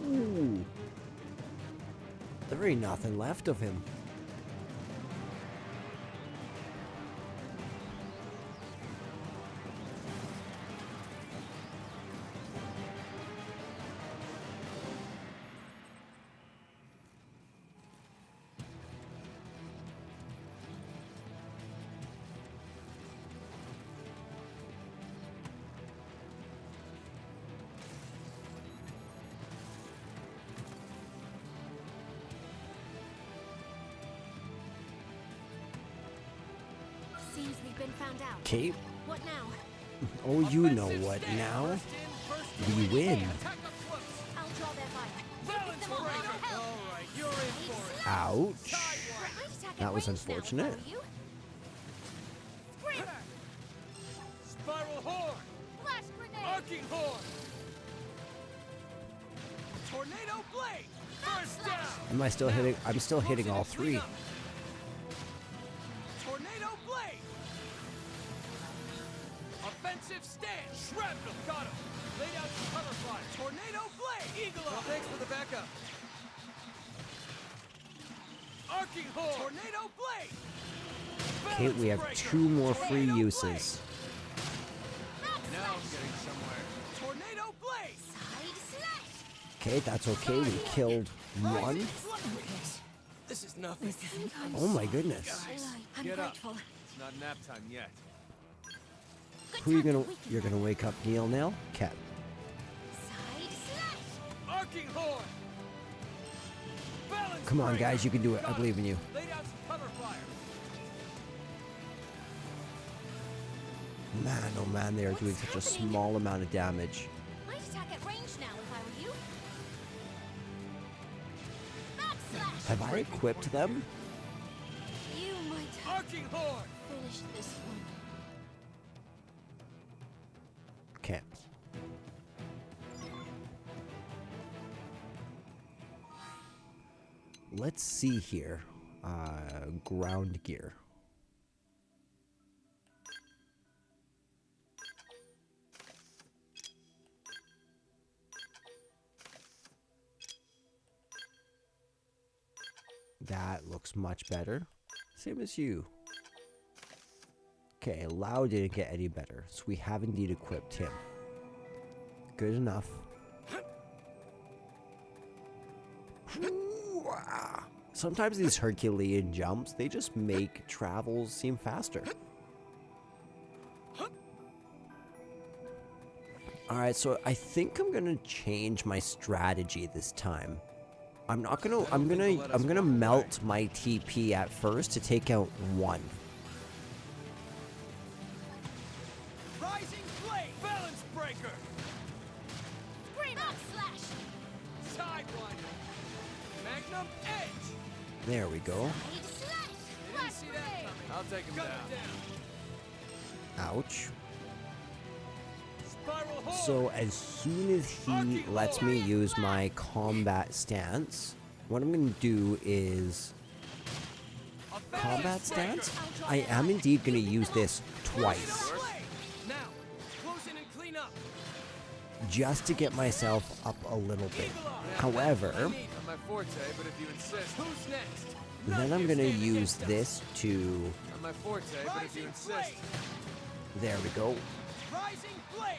Ooh. There ain't nothing left of him. Seems we've been found out. Kate? What now? Oh, you know what now? We win. I'll draw their fire. Balance Them all. breaker. Help. All right, you're in for it. Ouch. I'd attack at That was range now, if I unfortunate. were you. Spiral horn. Flash grenade. Arcing horn. Tornado blade. First down. Am I still hitting? I'm still hitting all three. Tornado blade. Offensive stance. Shrapnel. Got him. Laid out some cover fire. Tornado blade. Eagle eye. Thanks for the backup. Arcing horn. Tornado blade. Kate, we have 2 more free uses. Now I'm getting somewhere. Tornado blade. Side slash. Okay, that's okay. We killed one. This is nothing. Oh my goodness. I'm Get up. grateful. It's not nap time yet. Who are you gonna? You're gonna wake up Neil now? Cat. Side slash. Arcing horn. Balance Come on, break. guys, you can do it. I Got believe in you. Laid out some cover fire. Man, oh man, they are doing such a small amount of damage. Might attack at range now if I were you. Backslash. Have I equipped them? You might have Arcing horn. finished this one. Okay. Let's see here. Ground gear. That looks much better. Same as you. Okay, Lau didn't get any better, so we have indeed equipped him. Good enough. Sometimes these Herculean jumps, they just make travels seem faster. Alright, so I think I'm gonna change my strategy this time. I'm gonna melt my TP at first to take out one. Rising blade. Balance breaker. Screamer! Slash! Sidewinder. Magnum edge. There we go. Need slash! Didn't see that coming. I'll take him down. Ouch. Spiral horn. So as soon as he lets me use my combat stance, what I'm gonna do is combat stance? I am indeed gonna use this twice, Now, close in and clean up. just to get myself up a little bit. However, Not my forte, but if you insist. Who's next? then I'm gonna use this to, Not my forte, but if you insist. there we go. Rising blade.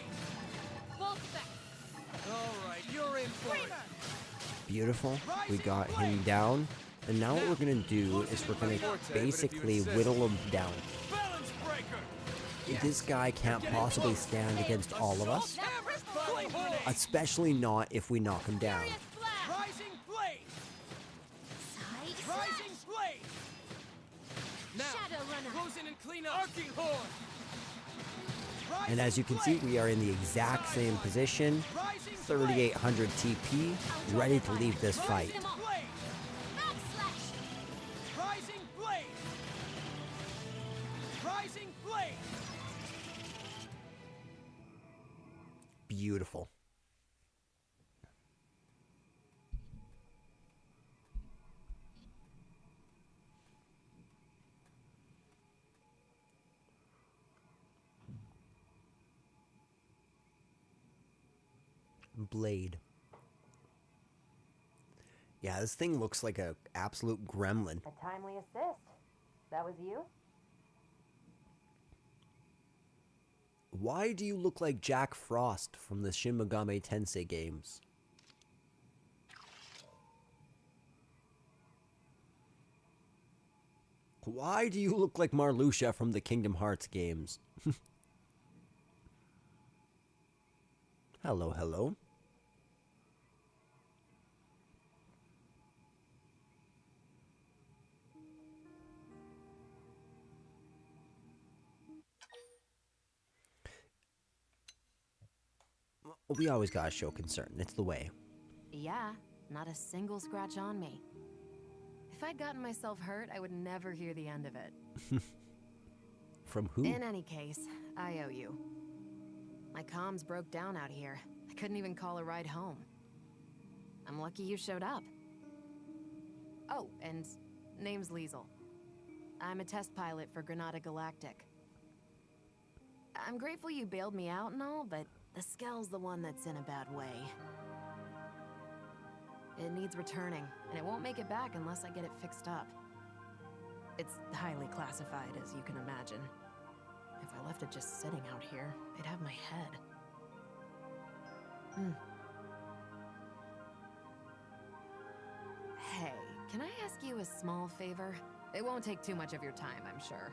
Both back. All right, you're in for it. Beautiful. We got him down. And now what we're gonna do is we're gonna basically whittle him down. Balance breaker. This guy can't possibly stand against all of us, Spiral horn. especially not if we knock him down. Rising blade. Side Rising blade. Now, Shadow runner. close in and clean up. Arcing horn. Rising And as you can see, blade. we are in the exact same position, 3800 TP, ready to leave this fight. Blade. Backslash! Rising blade. Rising blade. Beautiful. Blade. Yeah, this thing looks like a absolute gremlin. A timely assist. That was you? Why do you look like Jack Frost from the Shin Megami Tensei games? Why do you look like Marluxia from the Kingdom Hearts games? Hello, hello. We always gotta show concern. It's the way. Yeah, not a single scratch on me. If I'd gotten myself hurt, I would never hear the end of it. From who? In any case, I owe you. My comms broke down out here. I couldn't even call a ride home. I'm lucky you showed up. Oh, and name's Liesel. I'm a test pilot for Granada Galactic. I'm grateful you bailed me out and all, but the Skell's the one that's in a bad way. It needs returning, and it won't make it back unless I get it fixed up. It's highly classified, as you can imagine. If I left it just sitting out here, they'd have my head. Hey, can I ask you a small favor? It won't take too much of your time, I'm sure.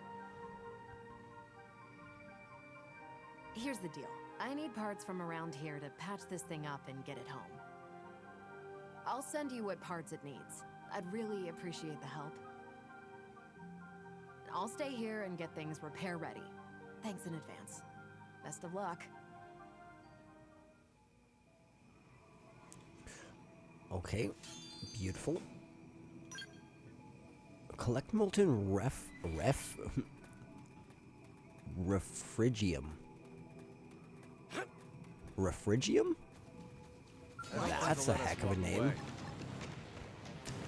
Here's the deal. I need parts from around here to patch this thing up and get it home. I'll send you what parts it needs. I'd really appreciate the help. I'll stay here and get things repair ready. Thanks in advance. Best of luck. Okay, beautiful. Collect molten refrigium. Refrigium? That's a heck of a name.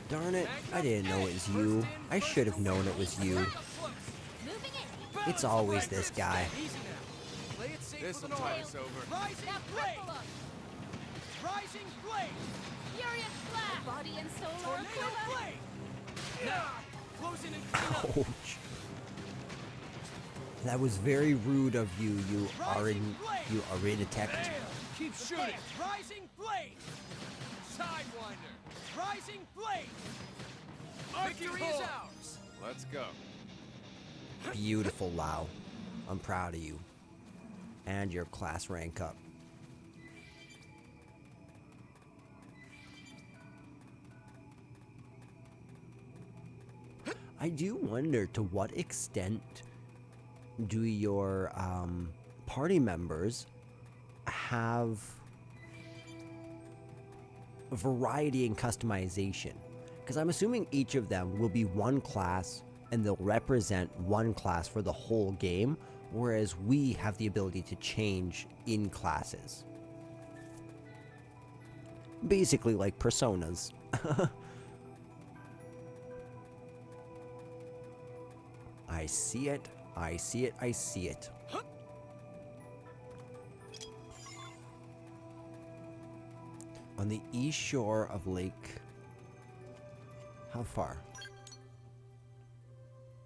Darn it, I didn't know it was you. I should have known it was you. Moving in! It's always this guy. Easy now. Play it safe This'll for the tide north. us over. Now Rising blade. grapple us! Rising blade. Furious blast! Body and soul are Tornado quiver! blade. Now, close in and clean up. Ouch. That was very rude of you. You are in attack. Bam! Keep shooting. Rising blade. Sidewinder. Rising blade. Victory is ours! Let's go. Beautiful, Lao. I'm proud of you. And your class rank up. I do wonder to what extent do your party members have variety and customization? Because I'm assuming each of them will be one class and they'll represent one class for the whole game, whereas we have the ability to change in classes. Basically like personas. I see it, I see it, I see it. On the east shore of Lake... How far?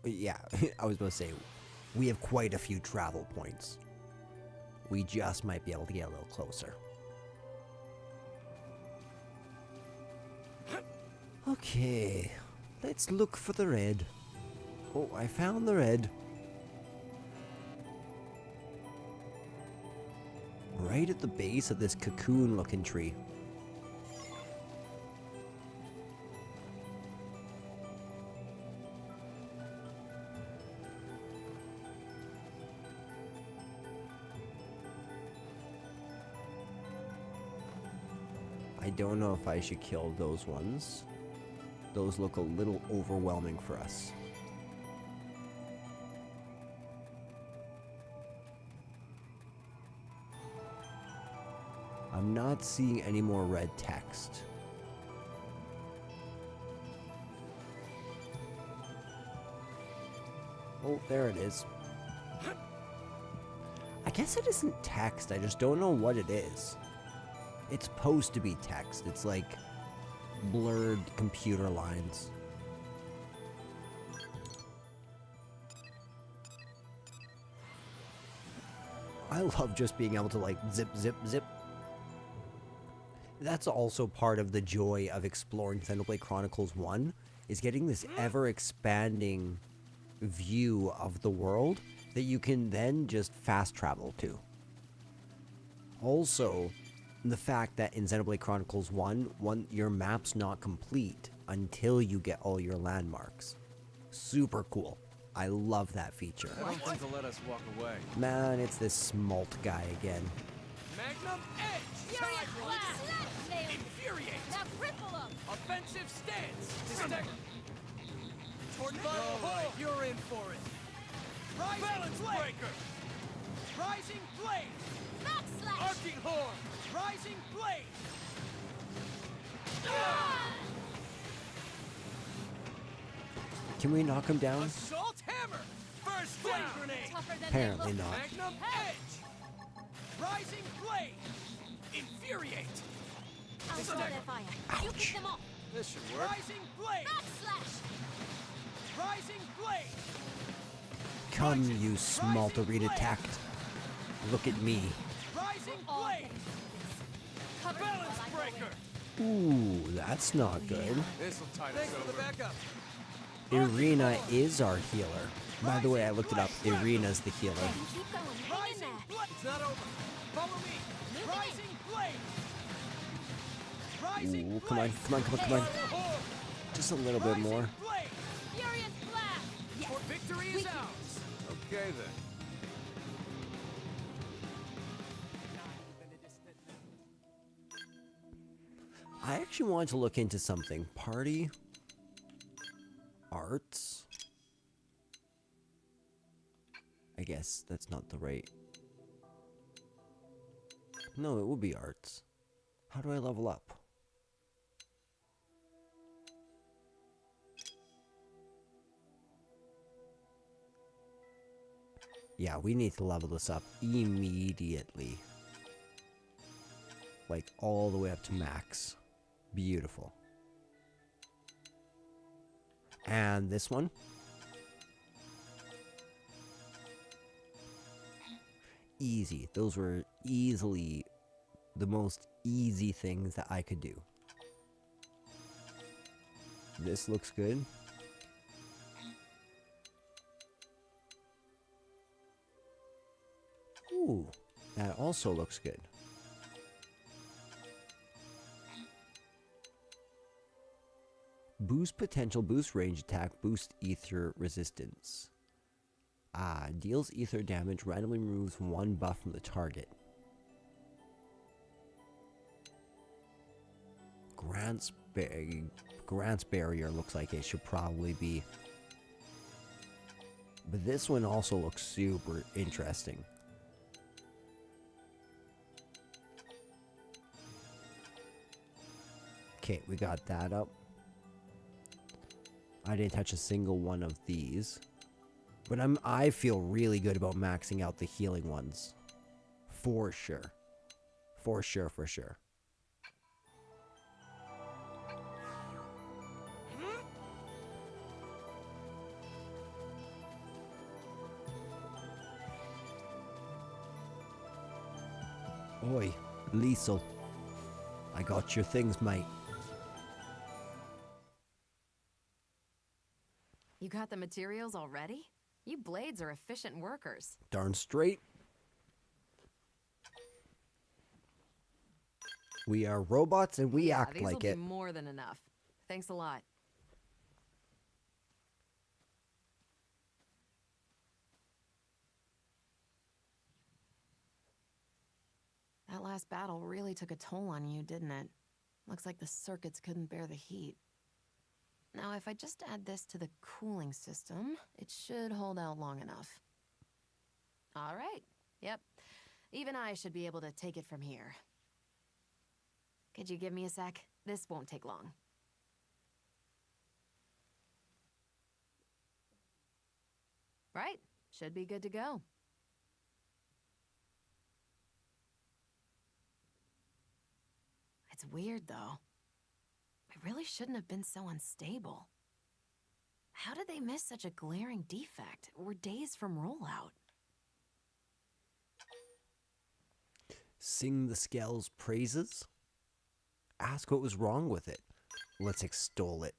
Yeah, I was going to say, we have quite a few travel points. We just might be able to get a little closer. Okay, let's look for the red. Oh, I found the red. Right at the base of this cocoon-looking tree. I don't know if I should kill those ones. Those look a little overwhelming for us. I'm not seeing any more red text. Oh, there it is. I guess it isn't text, I just don't know what it is. It's supposed to be text. It's like blurred computer lines. I love just being able to like zip, zip, zip. That's also part of the joy of exploring Xenoblade Chronicles 1, is getting this ever-expanding view of the world that you can then just fast travel to. Also, the fact that in Xenoblade Chronicles 1, your map's not complete until you get all your landmarks. Super cool. I love that feature. I don't think they'll let us walk away. Man, it's this Smalt guy again. Magnum Edge! Furious Side blast! Nailed it. Infuriate! Now cripple them! Offensive stance! Stagger! Tornado right. You're in for it! Rising Balance blade! breaker! Rising blade! Backslash! Arcing horn! Rising blade! Can we knock him down? Assault hammer! First flame grenade! Tougher than Apparently they look. not. Magnum Edge! Rising blade! Infuriate! I'll draw their fire. You pick them off. This should work. Rising blade! Backslash! Rising blade! Come, you Smalterita tact. Look at me. Rising All blade! Cover me Balance while I go in. breaker! Ooh, that's not good. This'll tide us Thanks for the over. backup! Irina is our healer. By the way, I looked it up. Irina's the healer. Then keep going. Hang in Rising there. blade! It's not over! Follow me! Moving Rising blade! Rising Ooh, come on, blade! come on, come on, come on. Horn! Just a little bit Rising more. blade! in. Furious blast! Yes. For victory is ours! Okay then. I actually wanted to look into something. Party arts? I guess that's not the right... No, it would be arts. How do I level up? Yeah, we need to level this up immediately. Like, all the way up to max. Beautiful. And this one? Easy. Those were easily the most easy things that I could do. This looks good. That also looks good. Boost potential, boost range attack, boost ether resistance. Deals ether damage, randomly removes one buff from the target. Grant's barrier looks like it should probably be. But this one also looks super interesting. Okay, we got that up. I didn't touch a single one of these. But I feel really good about maxing out the healing ones. For sure. For sure, for sure. Oi, Liesel. I got your things, mate. You got the materials already? You blades are efficient workers. Darn straight. We are robots and we act these like will it. Be more than enough. Thanks a lot. That last battle really took a toll on you, didn't it? Looks like the circuits couldn't bear the heat. Now, if I just add this to the cooling system, it should hold out long enough. All right. Yep. Even I should be able to take it from here. Could you give me a sec? This won't take long. Right. Should be good to go. It's weird, though. I really shouldn't have been so unstable. How did they miss such a glaring defect? We're days from rollout. Sing the scale's praises? Ask what was wrong with it. Let's extol it.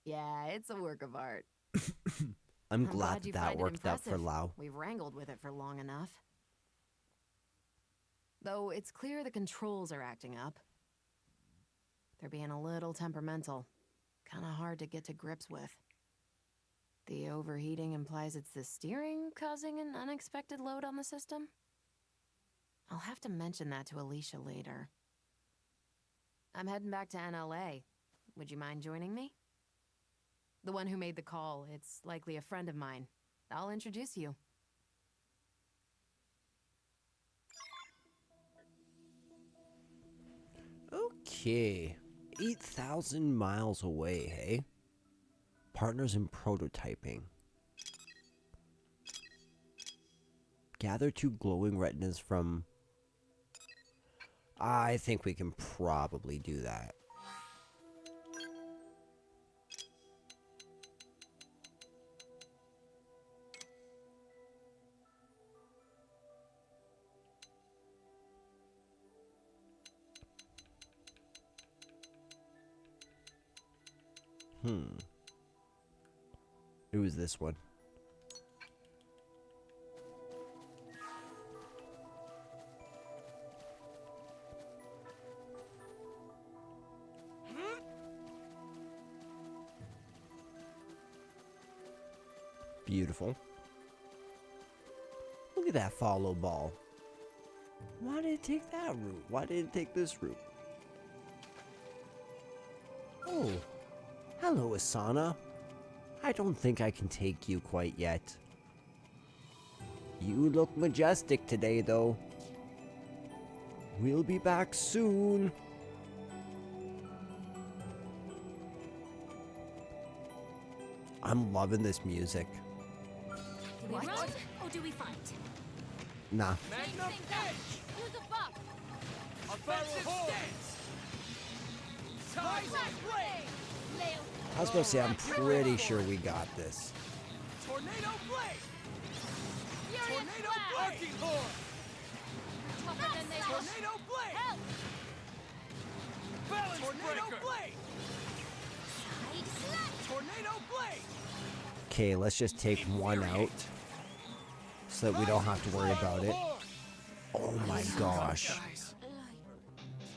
Yeah, it's a work of art. I'm glad that worked out for Lau. We've wrangled with it for long enough. Though it's clear the controls are acting up. They're being a little temperamental. Kinda hard to get to grips with. The overheating implies it's the steering causing an unexpected load on the system? I'll have to mention that to Alicia later. I'm heading back to NLA. Would you mind joining me? The one who made the call, it's likely a friend of mine. I'll introduce you. Okay. 8,000 miles away, hey? Partners in prototyping. Gather 2 glowing retinas from... I think we can probably do that. It was this one. Beautiful. Look at that follow ball. Why did it take that route? Why didn't it take this route? Oh. Hello, Asana. I don't think I can take you quite yet. You look majestic today, though. We'll be back soon. I'm loving this music. Do we run or do we fight? Nah. Magnum edge! Use a buff. Offensive stance! Rising blade! Nail. I was gonna say, I'm pretty sure we got this. Tornado blade! Furious Tornado blast. arcing horn! Tougher than they look. Tornado blade! Help. Balance tornado blade! Side Tornado blade! Okay, let's just take one out so that we don't have to worry about it. Horn. Oh my gosh. Guys.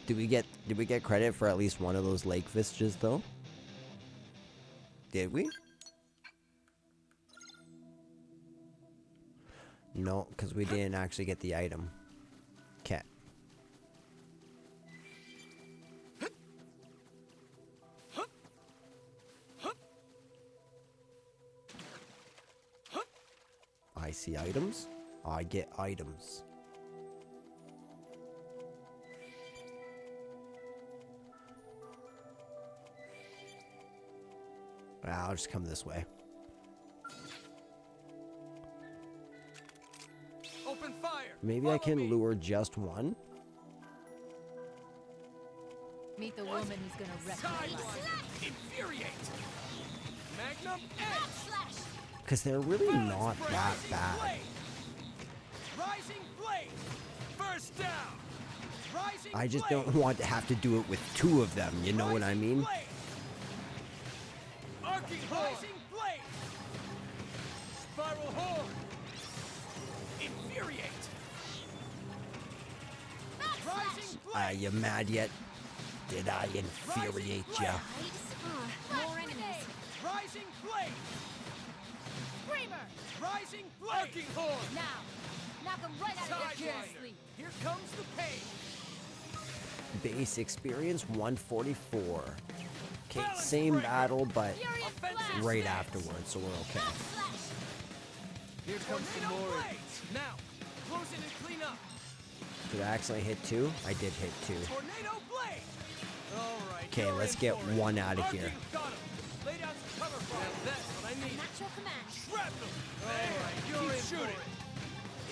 Did we get credit for at least one of those lake vestiges though? Did we? No, because we didn't actually get the item. Okay. I see items. I get items. I'll just come this way. Open fire. Maybe I Follow can me. lure just one. Meet the woman who's gonna wreck my life. Sideline. Infuriate. Magnum Edge. Because they're really not that bad. Rising blade. First down. Rising I just blade. don't want to have to do it with two of them, you know what I mean? Blade. Arcing horn. Rising blade. Spiral horn. Infuriate. Rising Are blade. you mad yet? Did I infuriate ya? More enemies. Rising blade. Screamer! Rising blade. Arcing horn. Now! Knock him right out of their Sidewinder. sleep. Here comes the pain. Base experience 144. Okay, Balance same breaker. battle, but Furious Offensive blast! right stance. afterwards, so we're okay. Here comes some Tornado more. blades. Now, close in and clean up. Did I accidentally hit two? I did hit two. Tornado blade. All right. Okay, you're let's in get for it. one out of Arcing, here. Got him. Lay down some cover for him. That's what I need. At your command. Shrapnel. All right. You're in shooting.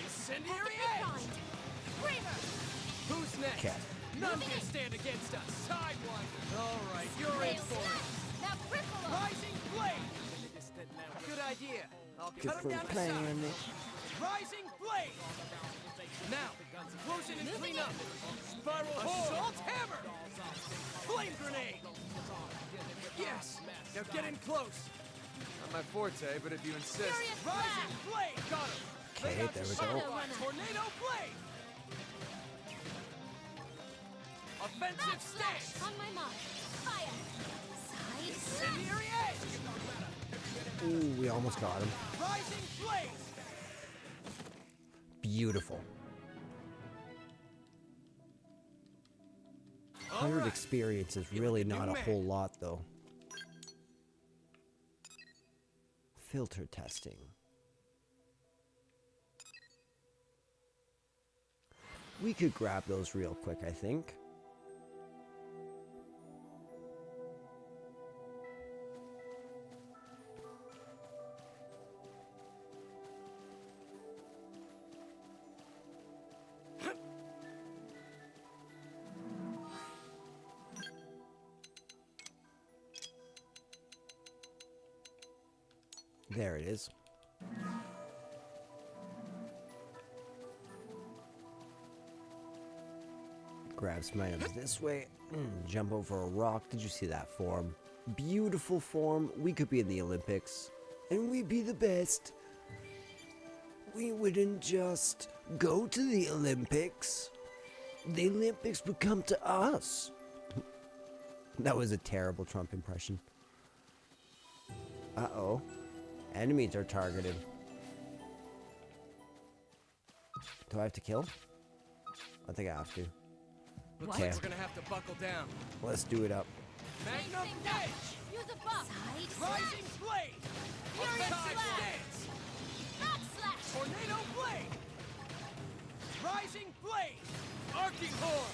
Incendiary edge. Screamer! Who's next? Okay. None can stand against us. Sidewinder. All right. You're in Rail for it. slash! Now cripple him! Rising blade. Good idea. I'll cut him Different down to plan. size. Rising blade. Now, close in and clean up. Spiral horn. Assault hammer. Flame grenade. Yes. Now get in close. Not my forte, but if you insist. Furious blast! Rising blade. Got him. Okay, Lay down there some we go. shadow lines. Tornado blade. Offensive stance. On my mark. Fire. Side slash. Incendiary edge. Ooh, we almost got him. Rising blade. Beautiful. All 100 right. experience is really like a new not a man. whole lot, though. Filter testing. We could grab those real quick, I think. There it is. Grab some items this way. Jump over a rock. Did you see that form? Beautiful form. We could be in the Olympics. And we'd be the best. We wouldn't just go to the Olympics. The Olympics would come to us. That was a terrible Trump impression. Uh-oh. Enemies are targeted. Do I have to kill? I think I have to. Looks Okay. like we're gonna have to buckle down. Let's do it up. Magnum Things up. edge. Use a buff! Side Rising blade. Furious Offensive blast! stance. Backslash! Tornado blade. Rising blade. Arcing horn.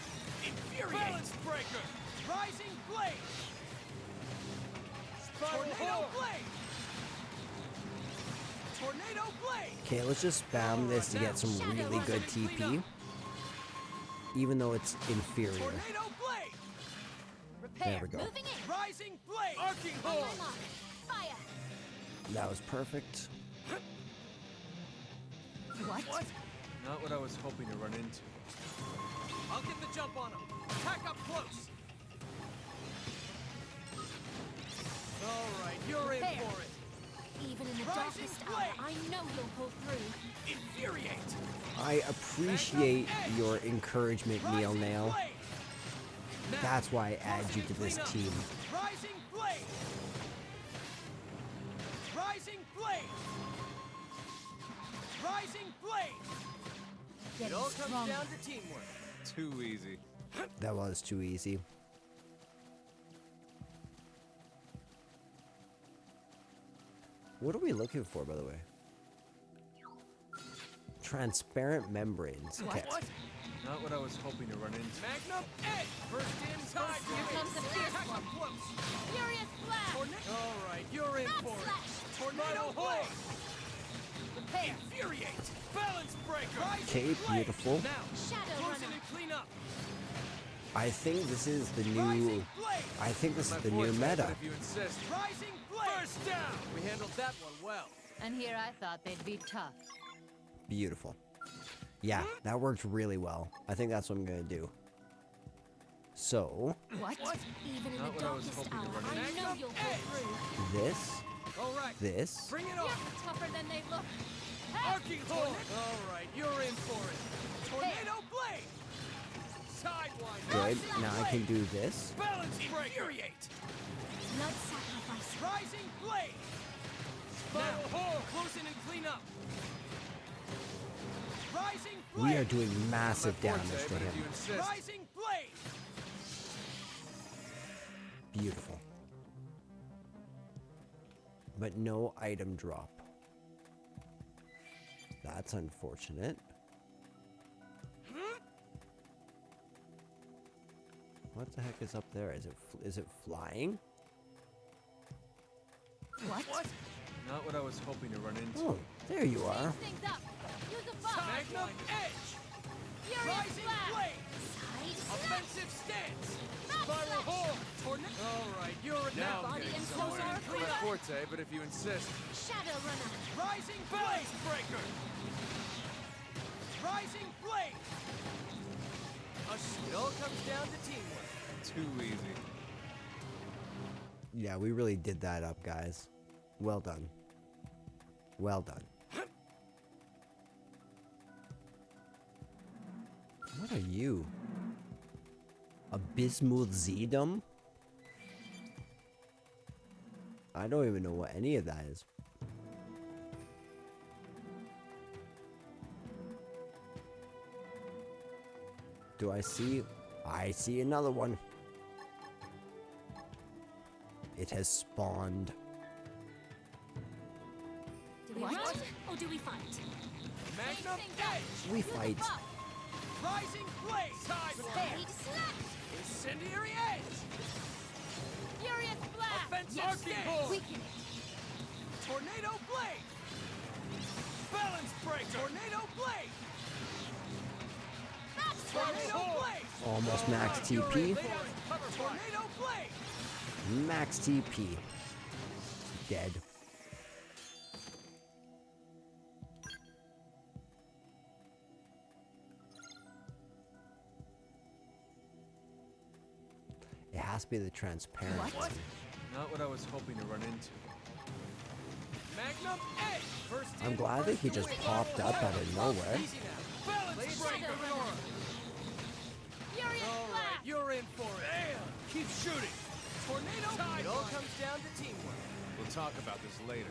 Infuriate. Balance breaker. Rising blade. Spiral Tornado horn. blade. Tornado blade. Okay, let's just spam this to get some really good TP. Even though it's inferior. Tornado blade. Repair! There we go. moving in. Rising blade. Arcing On horn. my mark. Fire. That was perfect. What? Not what I was hoping to run into. I'll get the jump on him. Attack up close. All right, you're in Repair. for it. Even Even in the Rising darkest hour, flame. I know you'll pull through. Infuriate! I appreciate your encouragement, Neil Rising Nail. flame! That's why I add you to this team. Rising flame! Rising flame! Rising flame! It all comes down to teamwork. Too easy. That was too easy. What are we looking for, by the way? Transparent membranes. Okay. What? Not what I was hoping to run into. Magnum edge! First in, side Here comes the fierce Attack one. up close. Furious blast! All right, you're in for it. Backslash! Tornado blade! Repair! Infuriate! Balance breaker! Okay, beautiful. Now, Shadow close in runner! and clean up. I think this is the new. Rising flame! I think this is My the new forte, meta. but if you insist. Rising flame! First down! We handled that one well. And here I thought they'd be tough. Beautiful. Yeah, that worked really well. I think that's what I'm gonna do. So, What? Even in Not the what I was darkest hoping to hour, run I into. know you'll pull through. this, All right, this, bring it You're on. tougher than they look. Arcing horn! All right, you're in for it. Tornado blade! Sidewinder! good. Now I can do this. Balance breaker! Infuriate! Blood sacrifice. Rising flame! Spiral hole! Close in and clean up. Rising flame! We are doing massive My forte, damage to but him. if you insist. Rising flame! Beautiful. But no item drop. That's unfortunate. What the heck is up there? Is it flying? What? Not what I was hoping to run into. Oh, there you are. Change things up. Use a buff. Magnum edge! Furious Rising blast. flame! Side slash. Offensive stance! Backslash. Spiral hole! Tornado! All right, you're now Body getting and somewhere. torso are Clean My up. forte, but if you insist. Shadow runner. Rising flame! Balance breaker! Rising flame! It all comes down to teamwork. Too easy. Yeah, we really did that up, guys. Well done. Well done. What are you? Abysmal Zedum? I don't even know what any of that is. Do I see? I see another one. It has spawned. Do we What? run or do we fight? Magnum edge! We fight. Rising flame! Sidewinder! Side slash. Incendiary edge! Furious blast. Offensive Yes. stance! Weaken it. Tornado blade! Balance breaker! Tornado blade! Tornado blade! Almost max You're in TP. for it. Cover tornado blade! Max TP. Dead. It has to be the transparent. What? Not what I was hoping to run into. Magnum edge! First I'm in, glad that first he to just win. popped up out of nowhere. Easy now. Balance breaker! Furious All right, blast. you're in for it. Damn! Keep shooting. Tornado. It all comes down to teamwork. We'll talk about this later.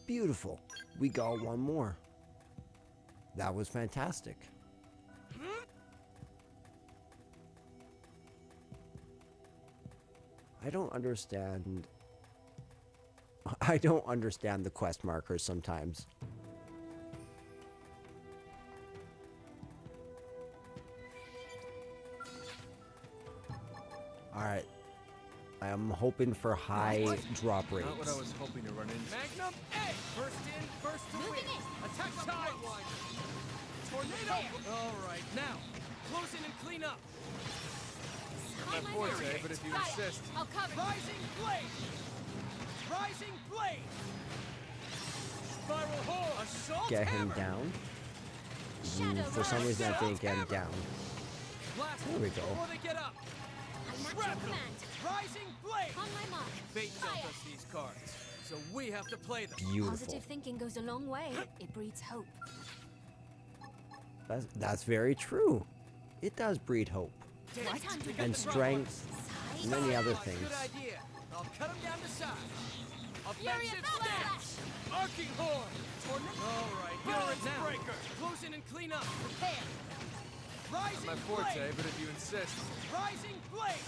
Beautiful. We got one more. That was fantastic. I don't understand. I don't understand the quest markers sometimes. Alright. I'm hoping for high drop rates. Not what I was hoping to run into. Magnum edge! First in, first to Moving win. in. Attack sidewinder. Tornado. All right, now close in and clean up. My forte, but if you insist. I'll cover you. Rising flame! Rising flame! Spiral hole. Assault Get him hammer. down. Shadow For some runner. reason I didn't get him down. Blast There we go. before they get up. Unnatural Shrapnel. command. Rising blade. On my mark. Fate dealt us these cards, so we have to play them. Beautiful. Positive thinking goes a long way. It breeds hope. That's very true. It does breed hope What? and strength and many other things. Good idea. I'll cut him down to size. Furious Offensive flash. stance. Arcing horn. All right, you're it now. breaker. Close in and clean up. Prepare. Rising My forte, blade. but if you insist. Rising blade.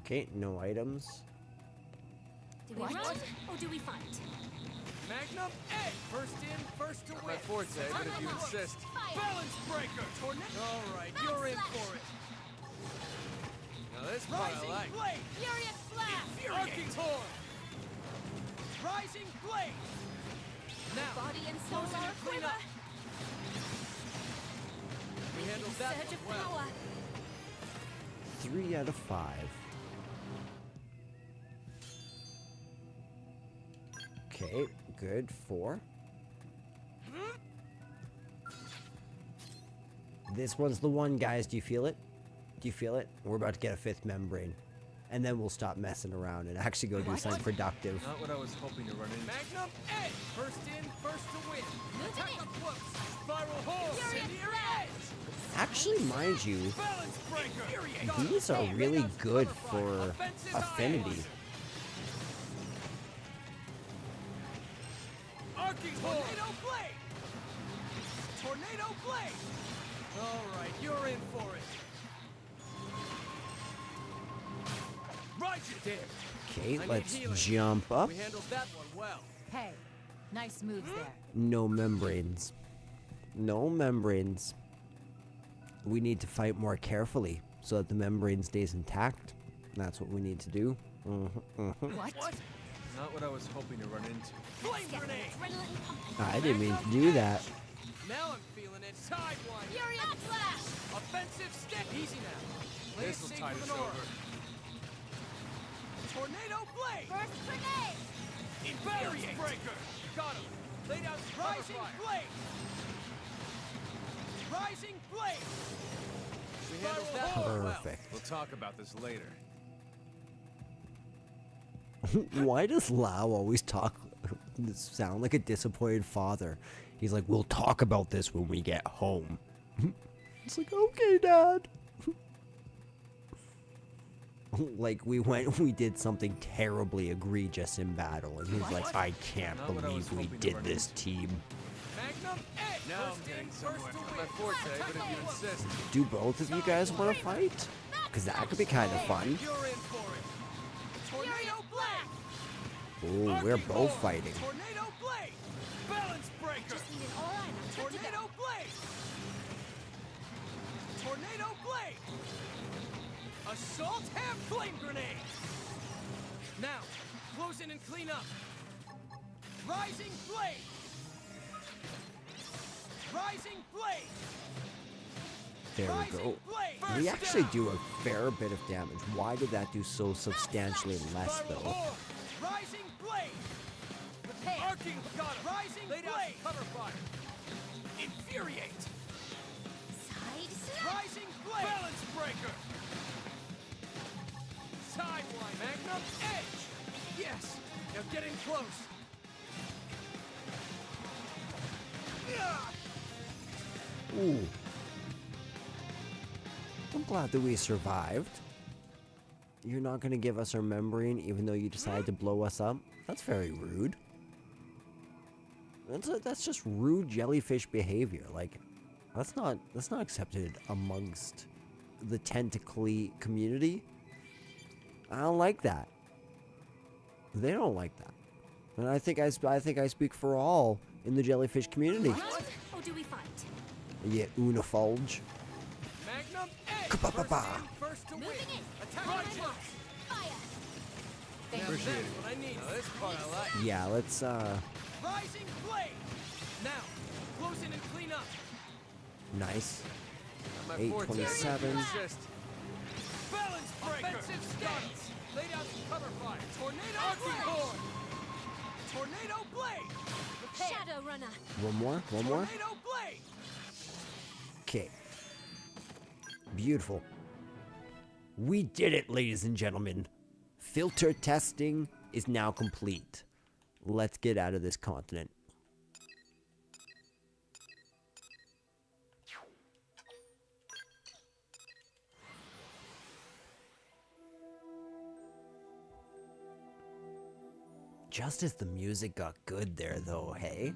Okay, no items. Do we What? run or do we fight? Magnum edge. First in, first to My win. forte, but if you insist. Fire. Balance breaker. All right, you're in for it. Now this part I Rising like. blade. Furious blast. Arcing horn. Rising blade. Now, Body and soul close in are and clean quiver. up. We handled that Surge of one well. power. 3 out of 5. Okay, good. 4. This one's the one, guys. Do you feel it? Do you feel it? We're about to get a 5th membrane. And then we'll stop messing around and actually go do something productive. Not what I was hoping to run into. Magnum edge. First in, first to win. Moving Attack in. up close. Spiral horn. Furious Incendiary blast. edge. Actually, mind you, Balance breaker. these are really good for Affinity. Arcing horn. Tornado blade. Tornado blade. All right, you're in for it. Right, you did. Okay, I need let's healing. jump up. We handled that one well. Hey, nice moves there. No membranes. No membranes. We need to fight more carefully so that the membrane stays intact. That's what we need to do. What? Not what I was hoping to run into. Flame grenade. Adrenaline pumping. I didn't mean to do that. Now I'm feeling it. Sidewinder. Furious flash. Offensive stick. Easy now. Play it This'll safe tide with us an aura. over. Tornado blade. First grenade. Balance breaker. Got him. Lay down some cover Rising fire. blade. Rising blade. We handled that one well. Perfect. We'll talk about this later. Why does Lau always sound like a disappointed father? He's like, we'll talk about this when we get home. It's like, okay, Dad. Like we did something terribly egregious in battle, and he's like, I can't Not what I was believe we hoping to did run this into. team. Magnum edge. Now I'm First getting in, somewhere. first to Not win. my forte, but if you insist. Do both of you guys want to fight? Because that could be kind of fun. You're in for it. Tornado blade. Oh, we're Arcing both horn. fighting. Tornado blade. Balance breaker. Just need an aura and I'm good to go. Tornado blade. Tornado blade. Assault ham flame grenade. Now, close in and clean up. Rising blade. Rising blade. There we Rising go. blade. We actually do a fair bit of damage. Why did that do so substantially less, Spiral though? horn. Rising blade. Prepare. Arcing. Got him. Rising Lay down blade. some cover fire. Infuriate. Side slap. Rising blade. Balance breaker. Sidewind. Magnum edge. Yes. Now get in close. Ooh. I'm glad that we survived. You're not going to give us our membrane even though you decided to blow us up? That's very rude. That's just rude jellyfish behavior. Like, that's not accepted amongst the tentacly community. I don't like that. They don't like that. And I think I speak for all in the jellyfish community. Run or do we fight? Yeah, Unifulge. Magnum edge. Ka-pa-pa-pa. First in, first to win. Moving in. Attack On right my mark. Fire. Now Appreciate that's it. what I need. Now this part I like. Yeah, let's Rising blade. Now, close in and clean up. nice. Not my forte, but if you 827. insist. Balance breaker. Offensive stance. Lay down some cover fire. Tornado Arcing blade. horn. Tornado blade. Prepare. Shadow Runner. One more. Tornado blade. Okay. Beautiful. We did it, ladies and gentlemen. Filter testing is now complete. Let's get out of this continent. Just as the music got good there, though, hey?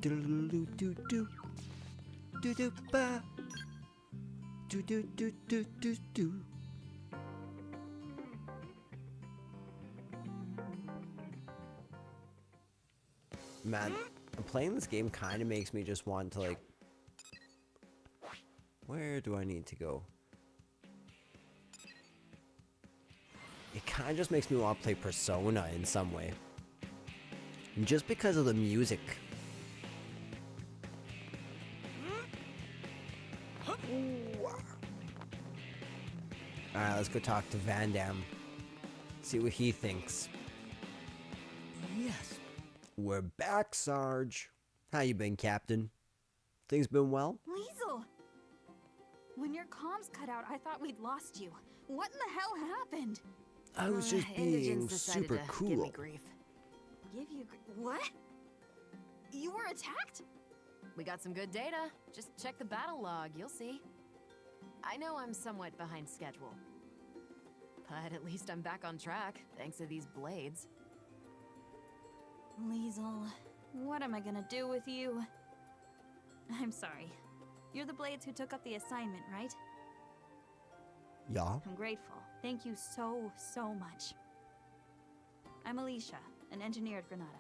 Do-do-do-do-do. Do-do-ba. Do-do-do-do-do-do. Man, playing this game kind of makes me just want to, like... Where do I need to go? It kind of just makes me want to play Persona in some way. And just because of the music. Alright, let's go talk to Van Damme. See what he thinks. Yes. We're back, Sarge. How you been, Captain? Things been well? Liesel! When your comms cut out, I thought we'd lost you. What in the hell happened? I was just being Indigents decided super to cool. Give me grief. Give you what? You were attacked? We got some good data. Just check the battle log, you'll see. I know I'm somewhat behind schedule. But at least I'm back on track, thanks to these blades. Liesel, what am I gonna do with you? I'm sorry. You're the Blades who took up the assignment, right? Yeah. I'm grateful. Thank you so, so much. I'm Alicia, an engineer at Granada.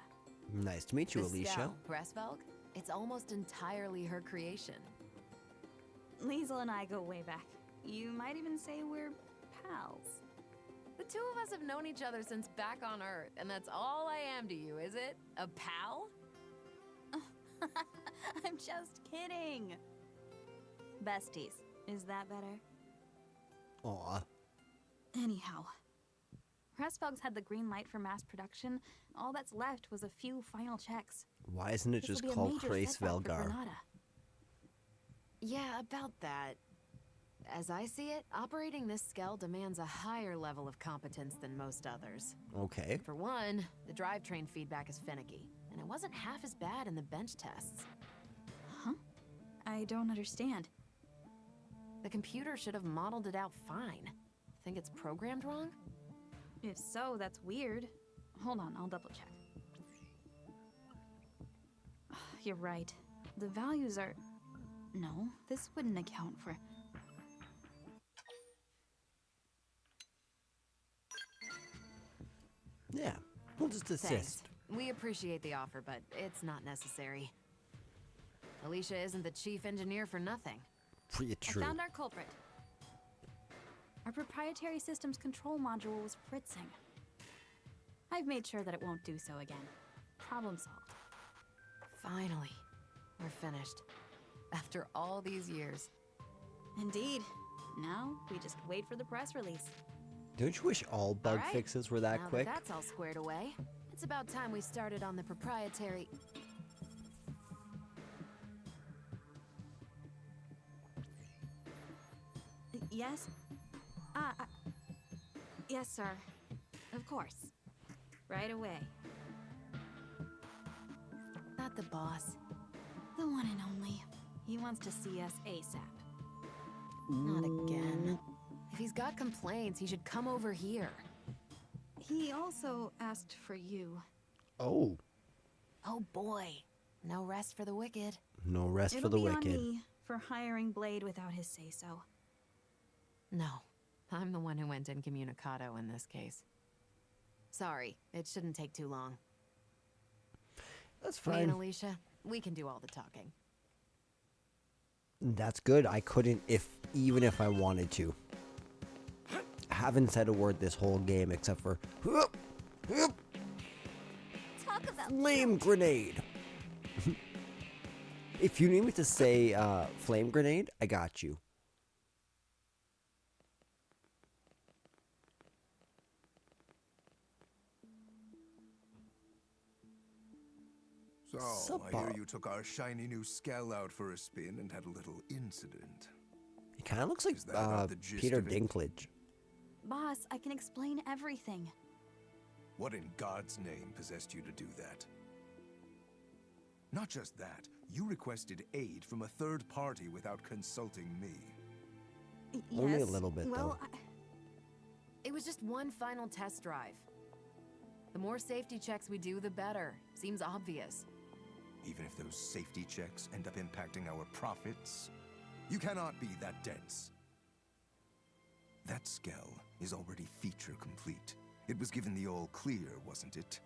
Nice to meet you, The Alicia. scout, Pressvelg? It's almost entirely her creation. Liesel and I go way back. You might even say we're pals. The two of us have known each other since back on Earth, and that's all I am to you, is it? A pal? I'm just kidding. Besties. Is that better? Aw. Anyhow, Pressfelg's had the green light for mass production. All that's left was a few final checks. Why isn't it This will just be a called major Grace setback for Velgar? Granada. Yeah, about that. As I see it, operating this scale demands a higher level of competence than most others. Okay. For one, the drivetrain feedback is finicky, and it wasn't half as bad in the bench tests. Huh? I don't understand. The computer should have modeled it out fine. Think it's programmed wrong? If so, that's weird. Hold on, I'll double check. You're right. The values are... No, this wouldn't account for... Yeah. We'll just Thanks. assist. We appreciate the offer, but it's not necessary. Alicia isn't the chief engineer for nothing. Pretty I true. found our culprit. Our proprietary systems control module was fritzing. I've made sure that it won't do so again. Problem solved. Finally, we're finished. After all these years. Indeed. Now, we just wait for the press release. Don't you wish all bug Alright, fixes were that now quick? That that's all squared away. It's about time we started on the proprietary... Yes? Yes, sir. Of course. Right away. Not the boss. The one and only. He wants to see us ASAP. Not again. If he's got complaints, he should come over here. He also asked for you. Oh. Oh boy. No rest for the wicked. No rest It'll for the be wicked. on me for hiring Blade without his say-so. No. I'm the one who went incommunicado in this case. Sorry, it shouldn't take too long. That's Me fine. and Alicia, we can do all the talking. That's good. I couldn't even if I wanted to. I haven't said a word this whole game except for Talk about flame grenade. If you need me to say flame grenade, I got you. So, Sup, I hear Bob? you took our shiny new Skell out for a spin and had a little incident. He kind of looks like Is that about the gist Peter of it? Dinklage. Boss, I can explain everything. What in God's name possessed you to do that? Not just that, you requested aid from a third party without consulting me. Only a little bit, well, though. It was just one final test drive. The more safety checks we do, the better. Seems obvious. Even if those safety checks end up impacting our profits, you cannot be that dense. That skell is already feature complete. It was given the all clear, wasn't it?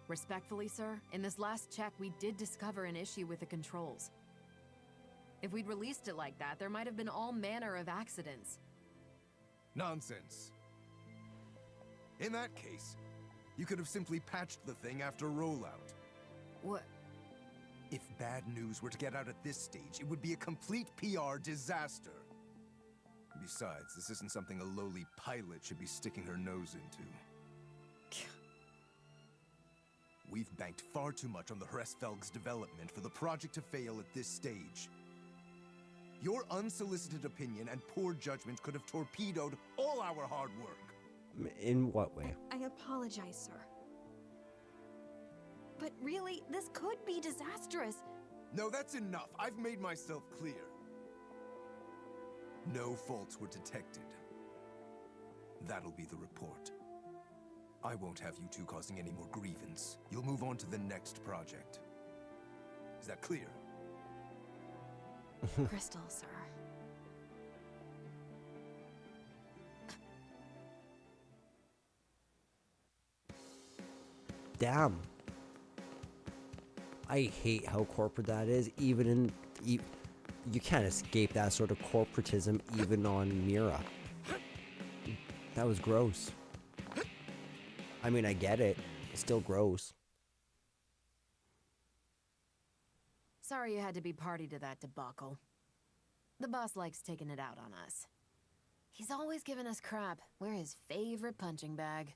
Respectfully, sir, in this last check, we did discover an issue with the controls. If we'd released it like that, there might have been all manner of accidents. Nonsense. In that case, you could have simply patched the thing after rollout. What? If bad news were to get out at this stage, it would be a complete PR disaster. Besides, this isn't something a lowly pilot should be sticking her nose into. We've banked far too much on the Hresfelg's development for the project to fail at this stage. Your unsolicited opinion and poor judgment could have torpedoed all our hard work. In what way? I apologize, sir. But really, this could be disastrous. No, that's enough. I've made myself clear. No faults were detected. That'll be the report. I won't have you two causing any more grievance. You'll move on to the next project. Is that clear? Crystal, sir. Damn. I hate how corporate that is. Even in... you can't escape that sort of corporatism even on Mira. That was gross. I mean, I get it. It's still gross. Sorry you had to be party to that debacle. The boss likes taking it out on us. He's always giving us crap. We're his favorite punching bag.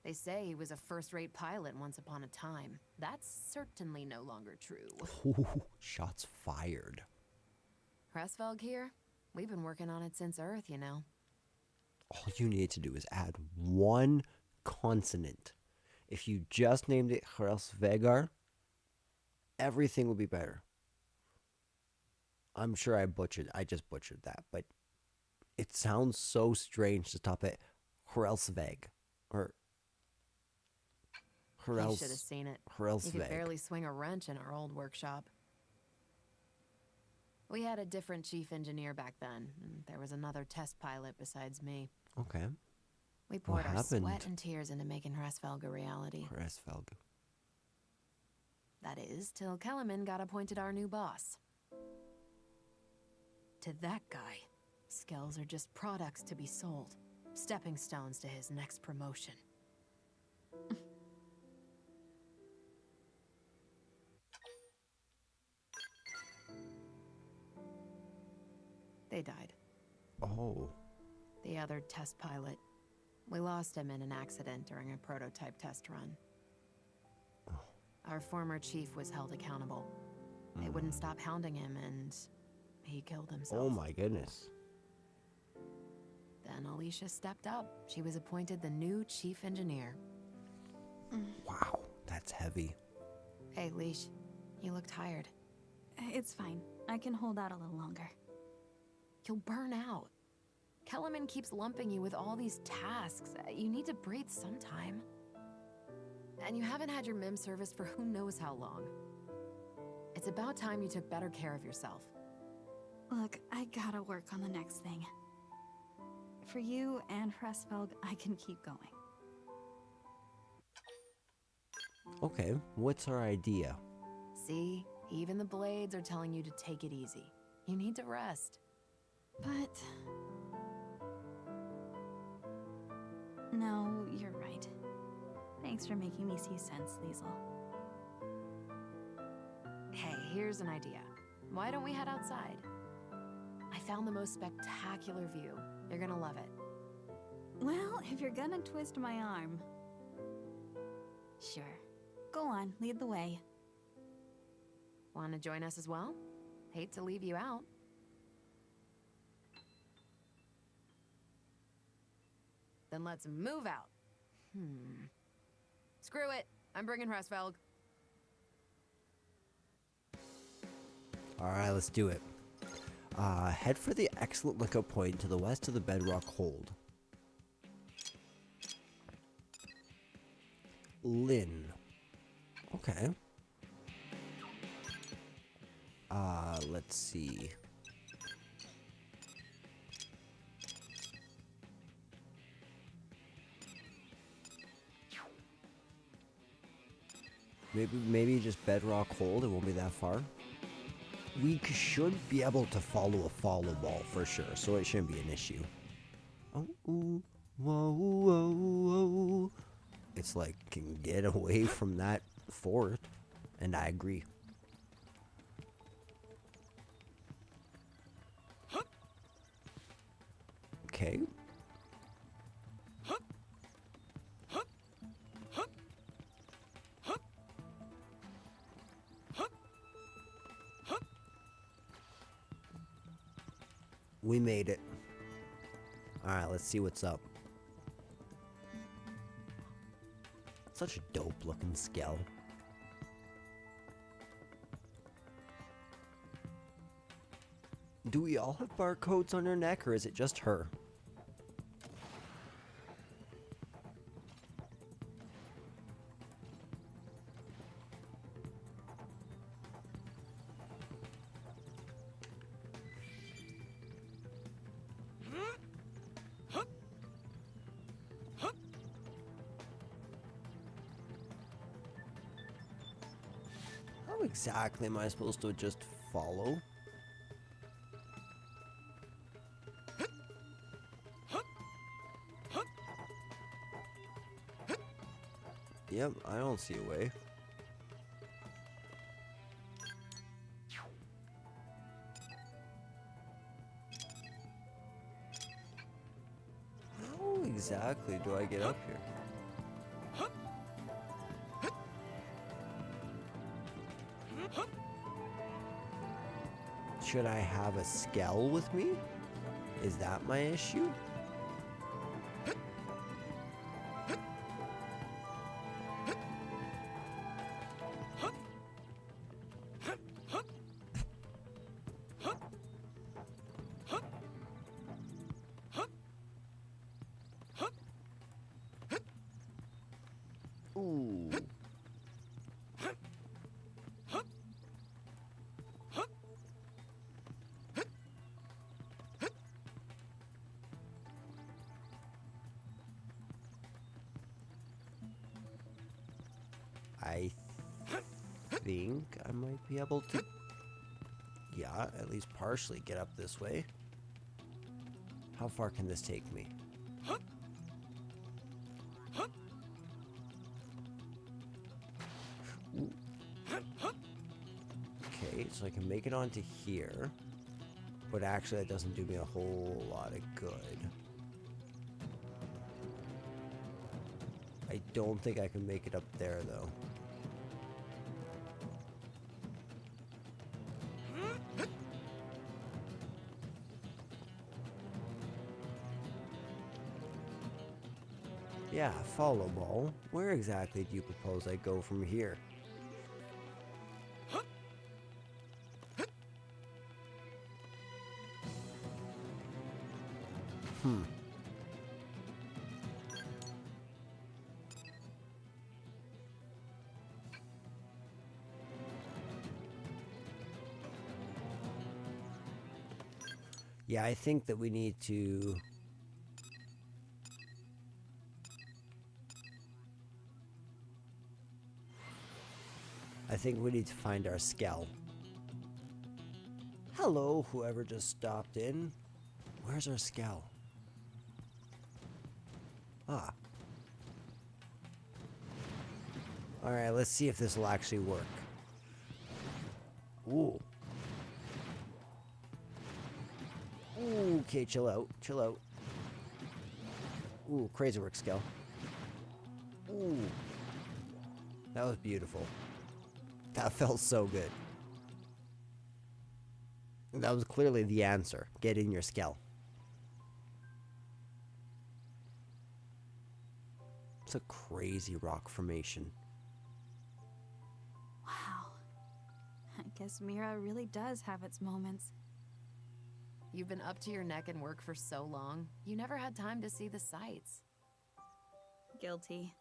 They say he was a first-rate pilot once upon a time. That's certainly no longer true. Ooh, shots fired. Hresfelg here? We've been working on it since Earth, you know. All you need to do is add one consonant. If you just named it Hresvelgar, everything would be better. I'm sure I just butchered that, but it sounds so strange to stop at Hresveg or You should have seen it. You Hresveg. could barely swing a wrench in our old workshop. We had a different chief engineer back then, and there was another test pilot besides me. Okay. We poured our happened? sweat and tears into making Hresfelg a reality. Hresvelg. That is, till Kellerman got appointed our new boss. To that guy, skills are just products to be sold. Stepping stones to his next promotion. They died. Oh. The other test pilot. We lost him in an accident during a prototype test run. Our former chief was held accountable. They wouldn't stop hounding him, and he killed himself. Oh my goodness. Then Alicia stepped up. She was appointed the new chief engineer. Wow, that's heavy. Hey, Leash, you look tired. It's fine. I can hold out a little longer. You'll burn out. Kellerman keeps lumping you with all these tasks. You need to breathe sometime. And you haven't had your MIM service for who knows how long. It's about time you took better care of yourself. Look, I gotta work on the next thing. For you and Hresfelg, I can keep going. Okay, what's our idea? See? Even the blades are telling you to take it easy. You need to rest. But... no, you're right. Thanks for making me see sense, Liesel. Hey, here's an idea. Why don't we head outside? I found the most spectacular view. You're gonna love it. Well, if you're gonna twist my arm... Sure. Go on, lead the way. Want to join us as well? Hate to leave you out. Then let's move out. Screw it. I'm bringing Hresvelg. Alright, let's do it. Head for the excellent lookout point to the west of the bedrock hold. Lynn. Okay. Let's see. Maybe just bedrock hold. It won't be that far. We should be able to follow a follow ball for sure, so it shouldn't be an issue. Oh, ooh, whoa, whoa, whoa. It's like, can get away from that fort, and I agree. Okay. We made it. Alright, let's see what's up. Such a dope looking skull. Do we all have barcodes on our neck, or is it just her? How exactly am I supposed to just follow? Yep, I don't see a way. How exactly do I get up here? Should I have a skell with me? Is that my issue? Ooh. I think I might be able to, yeah, at least partially get up this way. How far can this take me? Ooh. Okay, so I can make it onto here, but actually that doesn't do me a whole lot of good. I don't think I can make it up there, though. Yeah, follow ball. Where exactly do you propose I go from here? Yeah, I think that we need to... I think we need to find our skell. Hello, whoever just stopped in. Where's our skell? Ah. Alright, let's see if this will actually work. Ooh. Ooh, okay, chill out, chill out. Ooh, crazy work, skell. Ooh. That was beautiful. That felt so good. That was clearly the answer. Get in your skell. It's a crazy rock formation. Wow. I guess Mira really does have its moments. You've been up to your neck in work for so long, you never had time to see the sights. Guilty.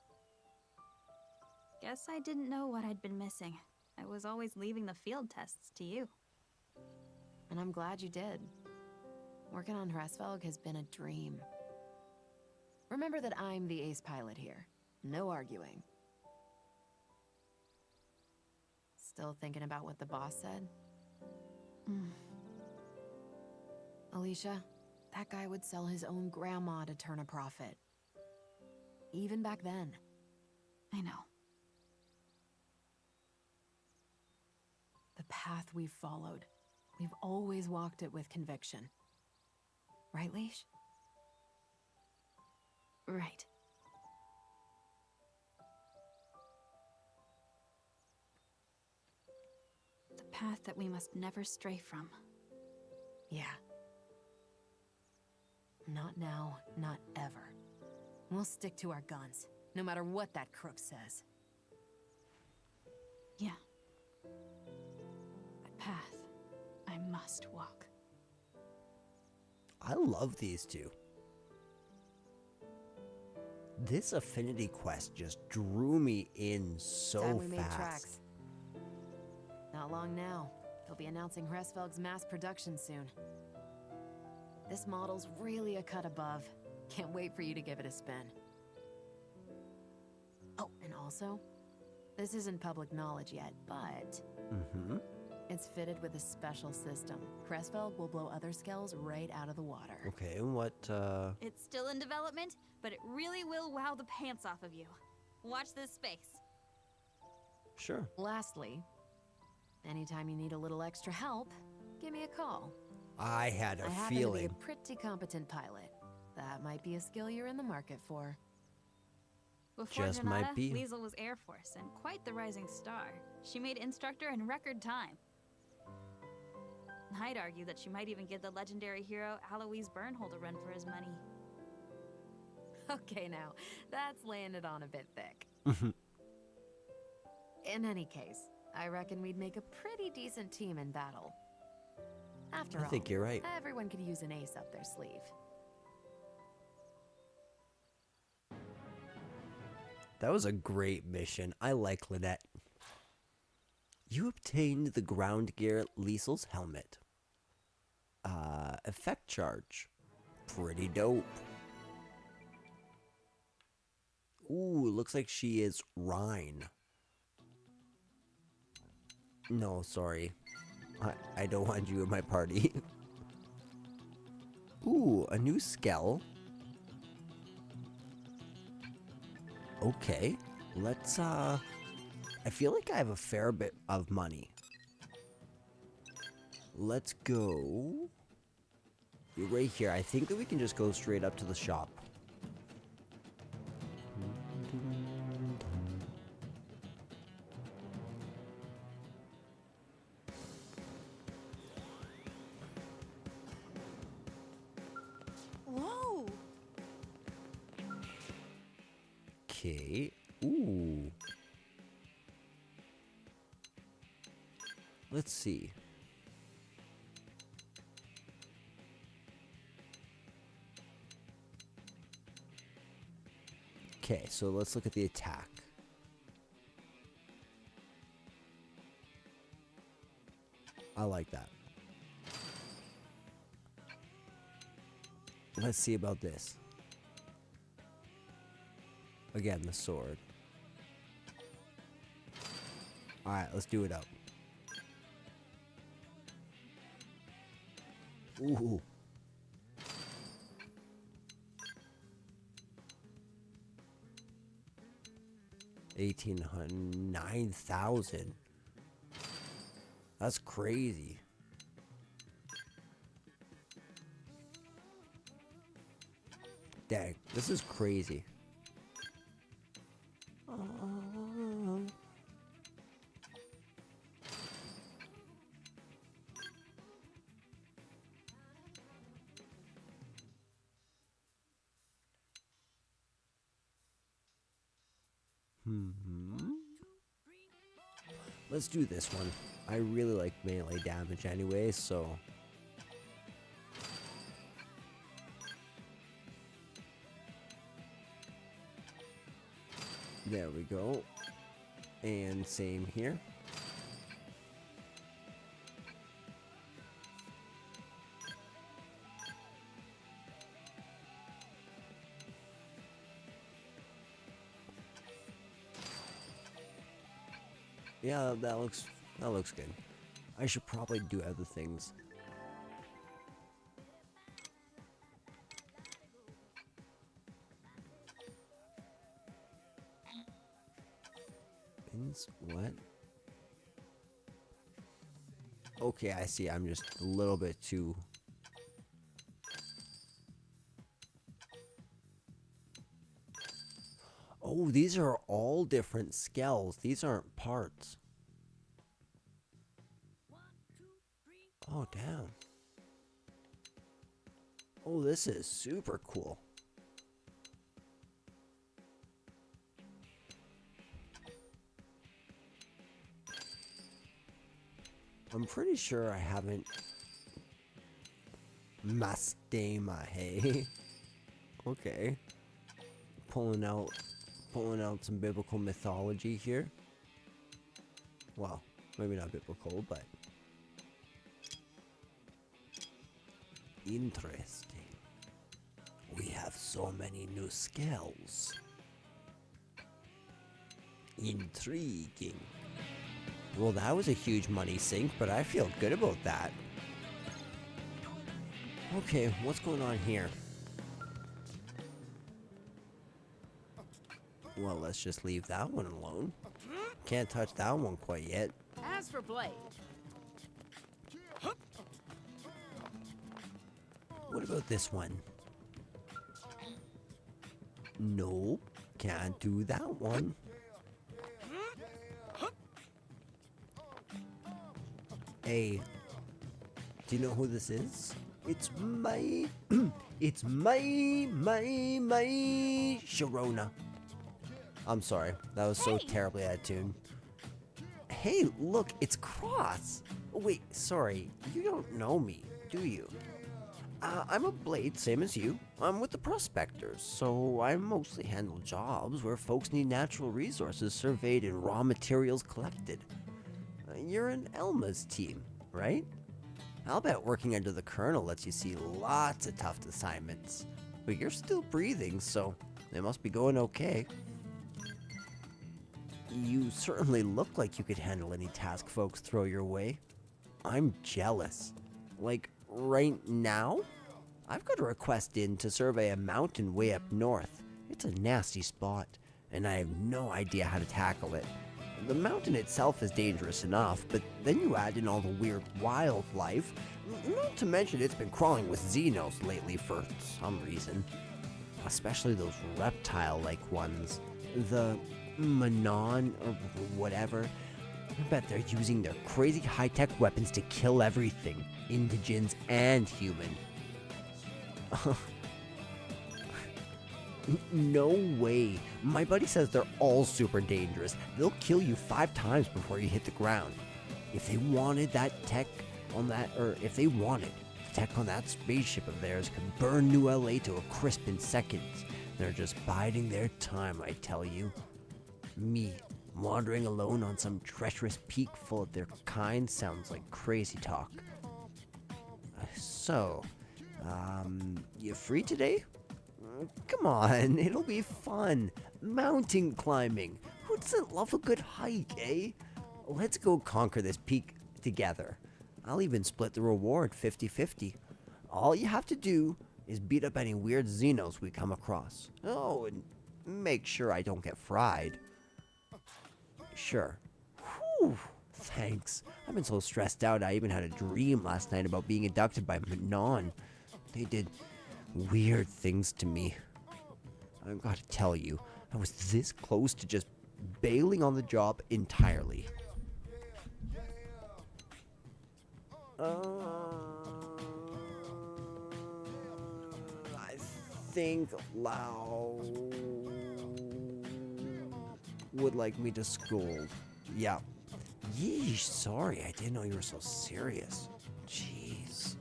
Guess I didn't know what I'd been missing. I was always leaving the field tests to you. And I'm glad you did. Working on Hresvelg has been a dream. Remember that I'm the ace pilot here. No arguing. Still thinking about what the boss said? Alicia, that guy would sell his own grandma to turn a profit. Even back then. I know. The path we've followed, we've always walked it with conviction. Right, Leash? Right. The path that we must never stray from. Yeah. Not now, not ever. We'll stick to our guns, no matter what that crook says. Yeah. The path I must walk. I love these two. This Affinity quest just drew me in so Time we made fast. tracks. Not long now. They'll be announcing Hresvelg's mass production soon. This model's really a cut above. Can't wait for you to give it a spin. Oh, and also, this isn't public knowledge yet, but it's fitted with a special system. Hresvelg will blow other skells right out of the water. Okay, and what, It's still in development, but it really will wow the pants off of you. Watch this space. Sure. Lastly, anytime you need a little extra help, give me a call. I had a I happen feeling. to be a pretty competent pilot. That might be a skill you're in the market for. Before Just might Granada, be. Liesl was Air Force and quite the rising star. She made instructor in record time. I'd argue that she might even give the legendary hero Alois Bernhold a run for his money. Okay, now, that's laying it on a bit thick. In any case, I reckon we'd make a pretty decent team in battle. After all, I think you're right. everyone could use an ace up their sleeve. That was a great mission. I like Lynette. You obtained the ground gear Liesl's helmet. Effect charge. Pretty dope. Ooh, looks like she is Rhine. No, sorry. I don't want you in my party. Ooh, a new skell. Okay, let's, I feel like I have a fair bit of money. Let's go. You're right here. I think that we can just go straight up to the shop. Whoa! Okay. Ooh. Let's see. Okay, so let's look at the attack. I like that. Let's see about this. Again, the sword. Alright, let's do it up. Ooh. $1,809,000. That's crazy. Dang, this is crazy. Let's do this one. I really like melee damage anyway, so... There we go. And same here. Yeah, that looks good. I should probably do other things. What? Okay, I see. I'm just a little bit too... Oh, these are all different skells. These aren't parts. Oh, damn. Oh, this is super cool. I'm pretty sure I haven't... Mastema, hey? Okay. Pulling out some biblical mythology here. Well, maybe not biblical, but... Interesting. We have so many new skills. Intriguing. Well, that was a huge money sink, but I feel good about that. Okay, what's going on here? Well, let's just leave that one alone. Can't touch that one quite yet. As for Blade, What about this one? Nope, can't do that one. Hey, do you know who this is? It's it's my Sharona. I'm sorry, that was so terribly out of tune. Hey, look, it's Cross. Oh, wait, sorry, you don't know me, do you? I'm a Blade, same as you. I'm with the Prospectors, so I mostly handle jobs where folks need natural resources surveyed and raw materials collected. You're in Elma's team, right? I'll bet working under the Colonel lets you see lots of tough assignments. But you're still breathing, so it must be going okay. You certainly look like you could handle any task folks throw your way. I'm jealous. Like, right now, I've got a request in to survey a mountain way up north. It's a nasty spot, and I have no idea how to tackle it. The mountain itself is dangerous enough, but then you add in all the weird wildlife, not to mention it's been crawling with Xenos lately for some reason. Especially those reptile-like ones. The Manon or whatever. I bet they're using their crazy high-tech weapons to kill everything, indigents and human. No way. My buddy says they're all super dangerous. They'll kill you 5 times before you hit the ground. If they wanted that tech on that, or if they wanted, the tech on that spaceship of theirs could burn New LA to a crisp in seconds. They're just biding their time, I tell you. Me, wandering alone on some treacherous peak full of their kind sounds like crazy talk. So, you free today? Come on, it'll be fun. Mountain climbing. Who doesn't love a good hike, eh? Let's go conquer this peak together. I'll even split the reward 50-50. All you have to do is beat up any weird Xenos we come across. Oh, and make sure I don't get fried. Sure. Whew, thanks. I've been so stressed out I even had a dream last night about being abducted by Manon. They did weird things to me. I've got to tell you, I was this close to just bailing on the job entirely. I think would like me to scold. Yeah. Yeesh, sorry, I didn't know you were so serious. Jeez.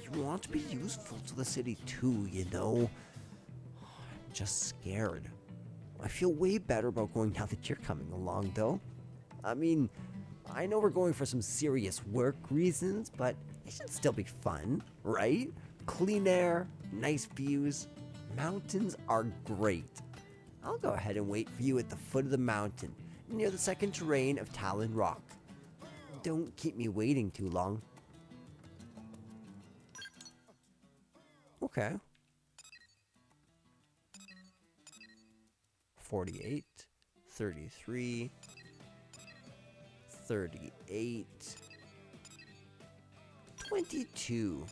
You want to be useful to the city too, you know? I'm just scared. I feel way better about going now that you're coming along, though. I mean, I know we're going for some serious work reasons, but it should still be fun, right? Clean air, nice views. Mountains are great. I'll go ahead and wait for you at the foot of the mountain, near the second terrain of Talon Rock. Don't keep me waiting too long. Okay. 48, 33, 38, 22.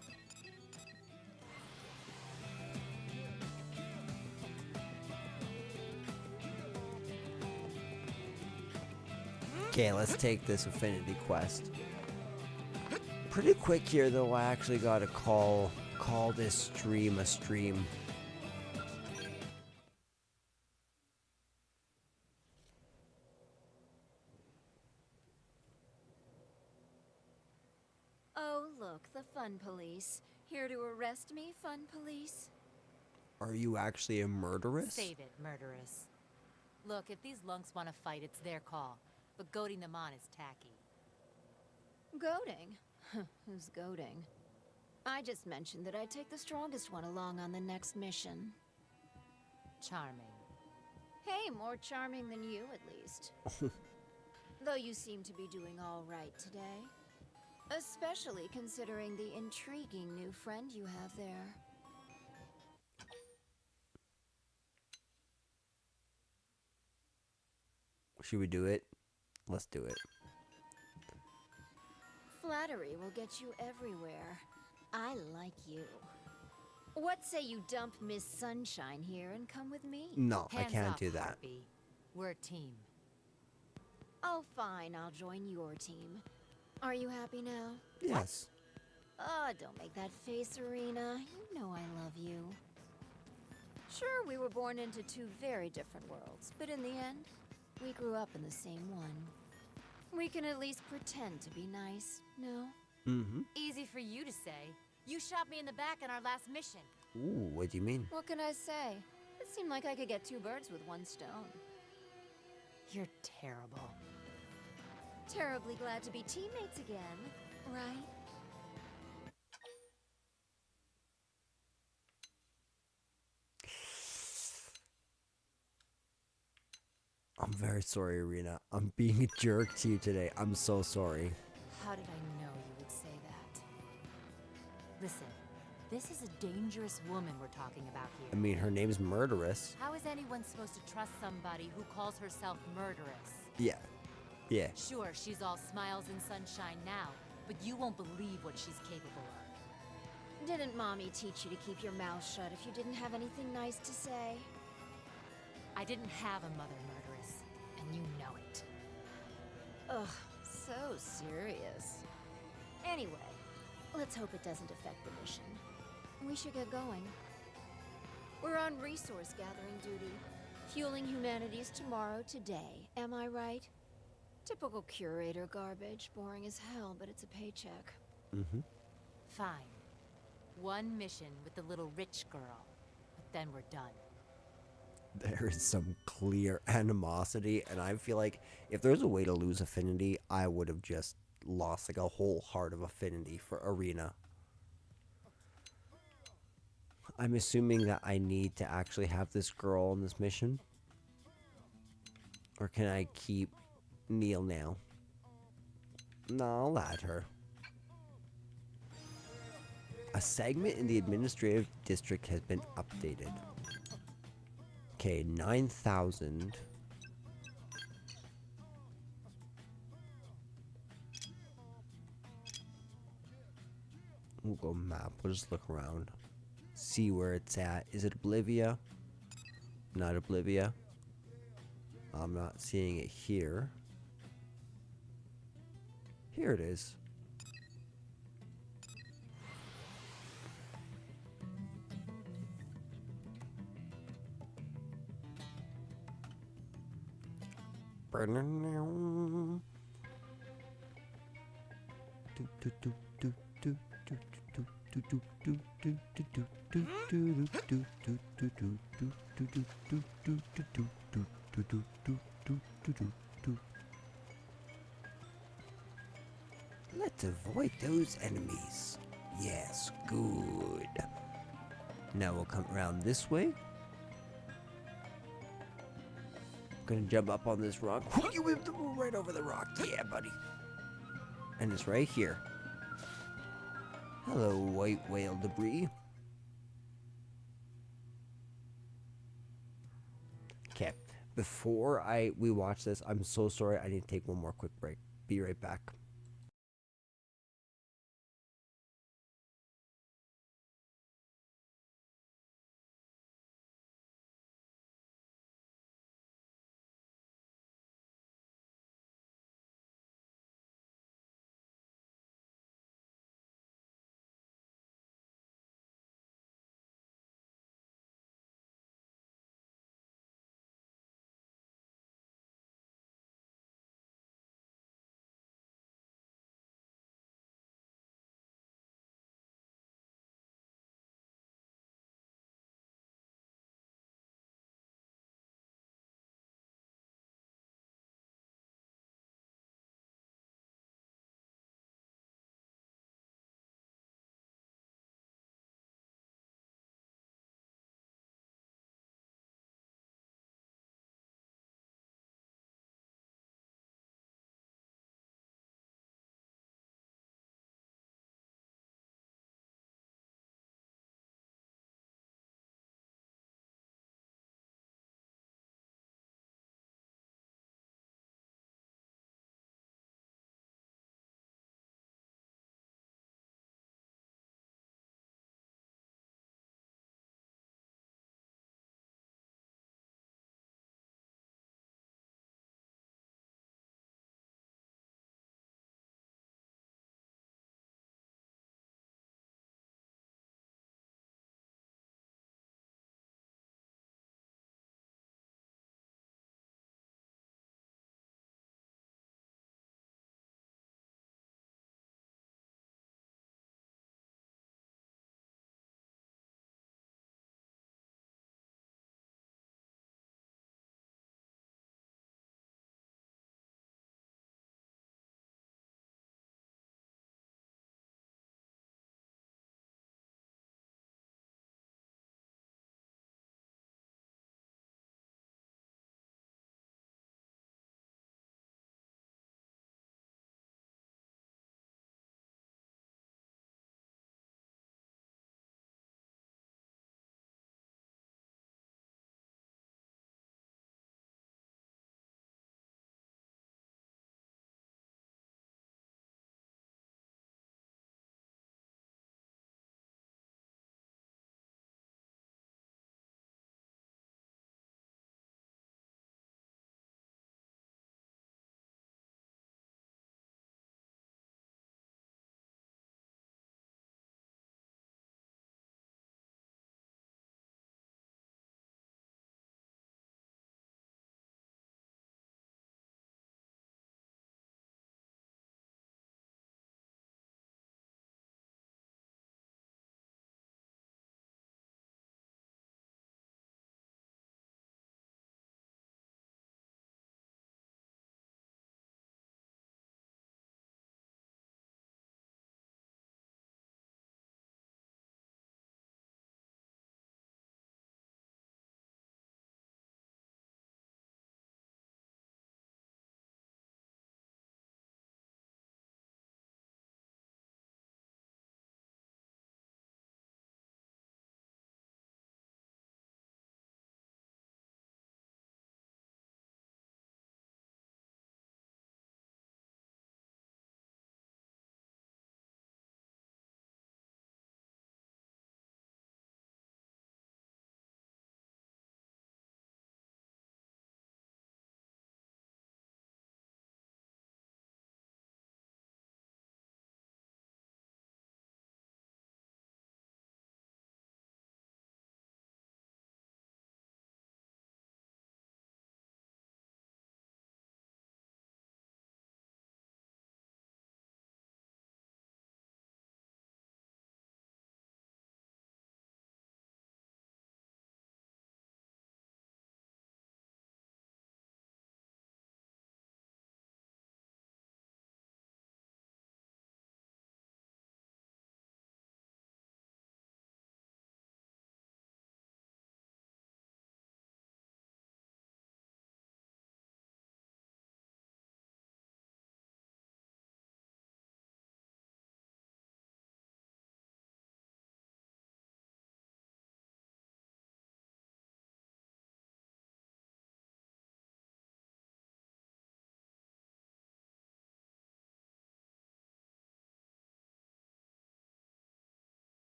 Okay, let's take this Affinity quest. Pretty quick here, though. I actually gotta call this stream a stream. Oh, look, the fun police. Here to arrest me, fun police? Are you actually a murderess? Save it, murderess. Look, if these lunks want to fight, it's their call. But goading them on is tacky. Goading? Who's goading? I just mentioned that I'd take the strongest one along on the next mission. Charming. Hey, more charming than you, at least. Though you seem to be doing all right today. Especially considering the intriguing new friend you have there. Should we do it? Let's do it. Flattery will get you everywhere. I like you. What say you dump Miss Sunshine here and come with me? No, I Hands can't off, do that. Harpy. We're a team. Oh, fine, I'll join your team. Are you happy now? Yes. Oh, don't make that face, Arena. You know I love you. Sure, we were born into two very different worlds, but in the end, we grew up in the same one. We can at least pretend to be nice, no? Mm-hmm. Easy for you to say. You shot me in the back in our last mission. Ooh, what do you mean? What can I say? It seemed like I could get two birds with one stone. You're terrible. Terribly glad to be teammates again, right? I'm very sorry, Arena. I'm being a jerk to you today. I'm so sorry. How did I know you would say that? Listen, this is a dangerous woman we're talking about here. I mean, her name's Murderous. How is anyone supposed to trust somebody who calls herself murderous? Yeah. Yeah. Sure, she's all smiles and sunshine now, but you won't believe what she's capable of. Didn't Mommy teach you to keep your mouth shut if you didn't have anything nice to say? I didn't have a mother murderess, and you know it. Ugh, so serious. Anyway, let's hope it doesn't affect the mission. We should get going. We're on resource gathering duty. Fueling humanity's tomorrow today, am I right? Typical curator garbage, boring as hell, but it's a paycheck. Mm-hmm. Fine. One mission with the little rich girl, but then we're done. There is some clear animosity, and I feel like if there's a way to lose Affinity, I would have just lost like a whole heart of Affinity for Arena. I'm assuming that I need to actually have this girl on this mission. Or can I keep Neil now? No, I'll add her. A segment in the administrative district has been updated. Okay, 9,000. We'll go map. We'll just look around. See where it's at. Is it Oblivia? Not Oblivia. I'm not seeing it here. Here it is. Let's avoid those enemies. Yes, good. Now we'll come around this way. Gonna jump up on this rock. You whipped the move right over the rock. Yeah, buddy. And it's right here. Hello, white whale debris. Okay, before we watch this, I'm so sorry. I need to take one more quick break. Be right back.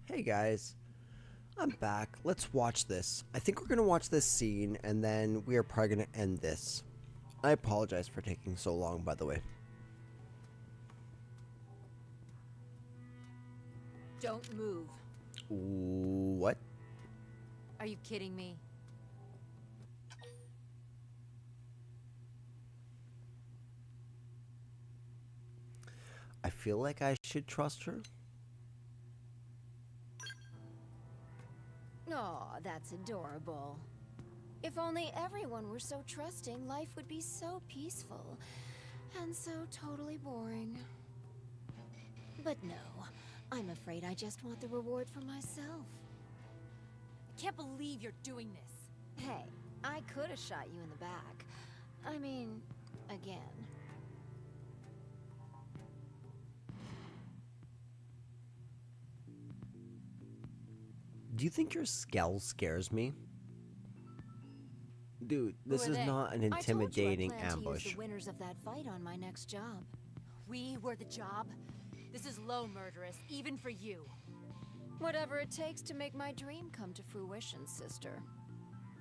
Hey guys, I'm back. Let's watch this. I think we're gonna watch this scene and then we are probably gonna end this. I apologize for taking so long, by the way. Don't move. What? Are you kidding me? I feel like I should trust her. Aw, that's adorable. If only everyone were so trusting, life would be so peaceful. And so totally boring. But no, I'm afraid I just want the reward for myself. I can't believe you're doing this. Hey, I could have shot you in the back. I mean, again. Do you think your skull scares me? Dude, this Who are is they? not an I told you I intimidating plan to use ambush. the winners of that fight on my next job. We were the job. This is low, murderous, even for you. Whatever it takes to make my dream come to fruition, sister.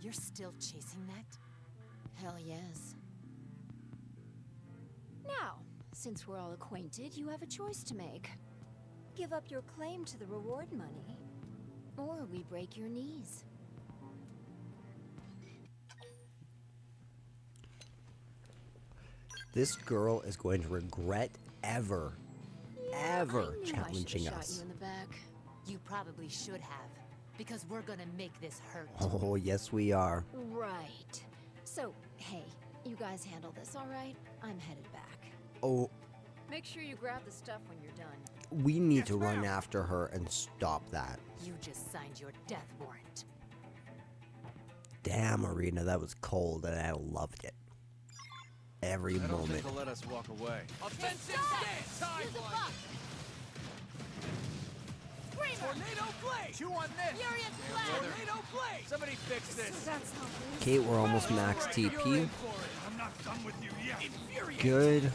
You're still chasing that? Hell yes. Now, since we're all acquainted, you have a choice to make. Give up your claim to the reward money, or we break your knees. This girl is going to regret ever challenging I shot us. you in the back. You probably should have, because we're gonna make this hurt. Oh, yes we are. Right. So, hey, you guys handle this, all right? I'm headed back. Oh, Make sure you grab the stuff when you're done. we need to run after her and stop that. You just signed your death warrant. Damn, Arena, that was cold and I loved it. Every I don't moment. think they'll let us walk away. Offensive stance! Timeline! Tornado blade! Chew on this! Furious blade! Tornado blade! Somebody fix this. Kate, we're almost max Alright, you're TP. in for it. I'm not done with you yet. Infuriate! Good.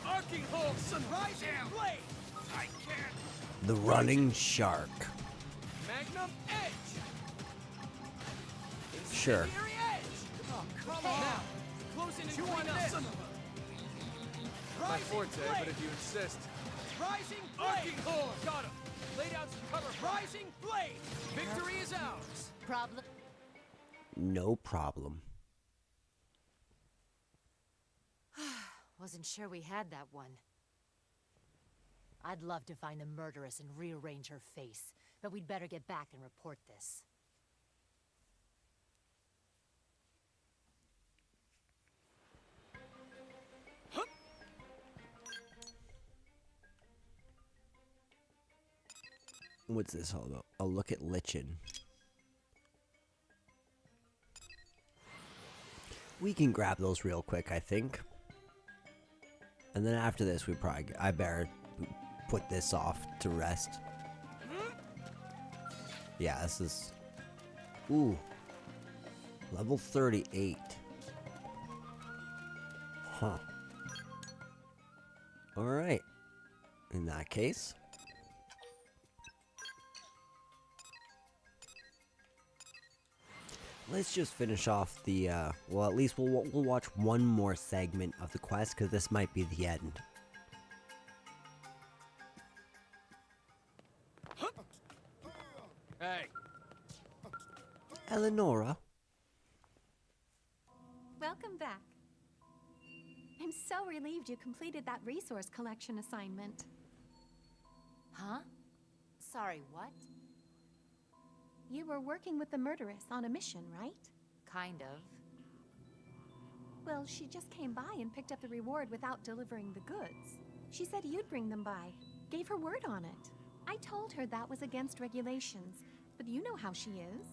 Arcing Hulk! Rising blade! I can't. The running shark. Magnum edge! Sure. Incendiary edge! Oh, come on! Now, close in and clean up, son of a... My Rising forte, blade! but if you insist. Rising blade! Arcing Hulk! Got him! Lay down some cover. Rising blade! Victory is ours! Problem? No problem. Wasn't sure we had that one. I'd love to find the murderess and rearrange her face, but we'd better get back and report this. What's this all about? Oh, look at Lichen. We can grab those real quick, I think. And then after this, I better put this off to rest. Yeah, this is... Ooh. Level 38. Huh. Alright. In that case... let's just finish off the, well, at least we'll watch one more segment of the quest, because this might be the end. Hey, Eleonora? Welcome back. I'm so relieved you completed that resource collection assignment. Huh? Sorry, what? You were working with the murderess on a mission, right? Kind of. Well, she just came by and picked up the reward without delivering the goods. She said you'd bring them by. Gave her word on it. I told her that was against regulations, but you know how she is.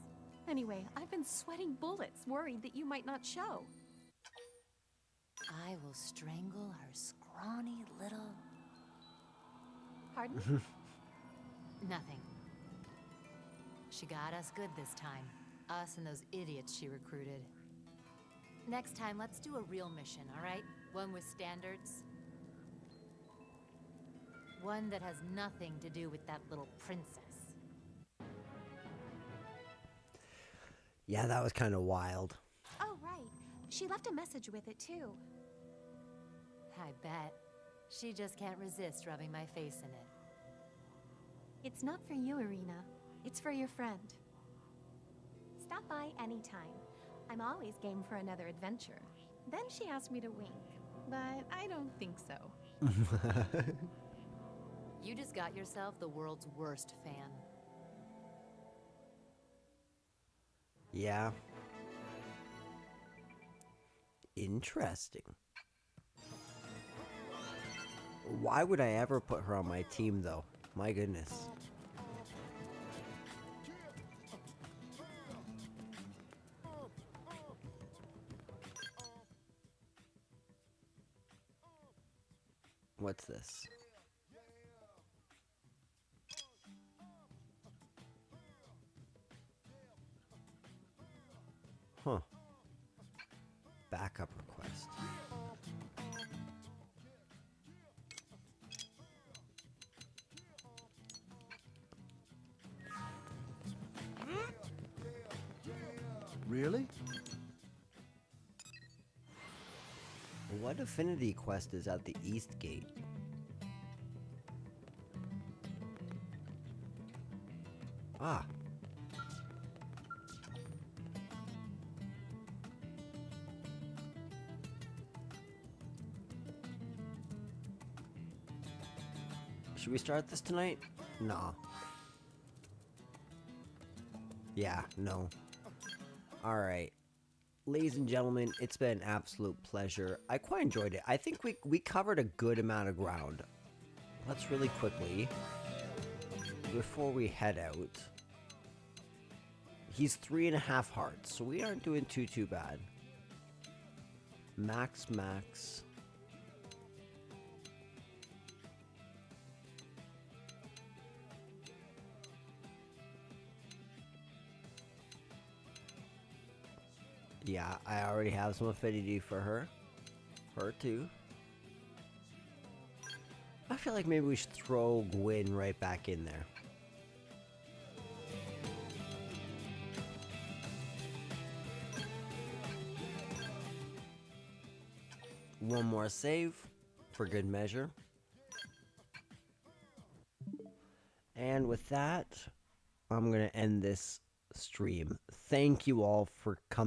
Anyway, I've been sweating bullets, worried that you might not show. I will strangle her scrawny little... Pardon? Nothing. She got us good this time. Us and those idiots she recruited. Next time, let's do a real mission, all right? One with standards. One that has nothing to do with that little princess. Yeah, that was kind of wild. Oh, right. She left a message with it, too. I bet. She just can't resist rubbing my face in it. It's not for you, Irina. It's for your friend. Stop by anytime. I'm always game for another adventure. Then she asked me to wink, but I don't think so. You just got yourself the world's worst fan. Yeah. Interesting. Why would I ever put her on my team, though? My goodness. What's this? Huh. Backup request. Really? What Affinity quest is at the East Gate? Ah. Should we start this tonight? Nah. Yeah, no. Alright. Ladies and gentlemen, it's been an absolute pleasure. I quite enjoyed it. I think we covered a good amount of ground. Let's really quickly, before we head out. He's 3.5 hearts, so we aren't doing too bad. Max. Yeah, I already have some affinity for her. Her too. I feel like maybe we should throw Gwyn right back in there. One more save for good measure. And with that, I'm going to end this stream. Thank you all for coming.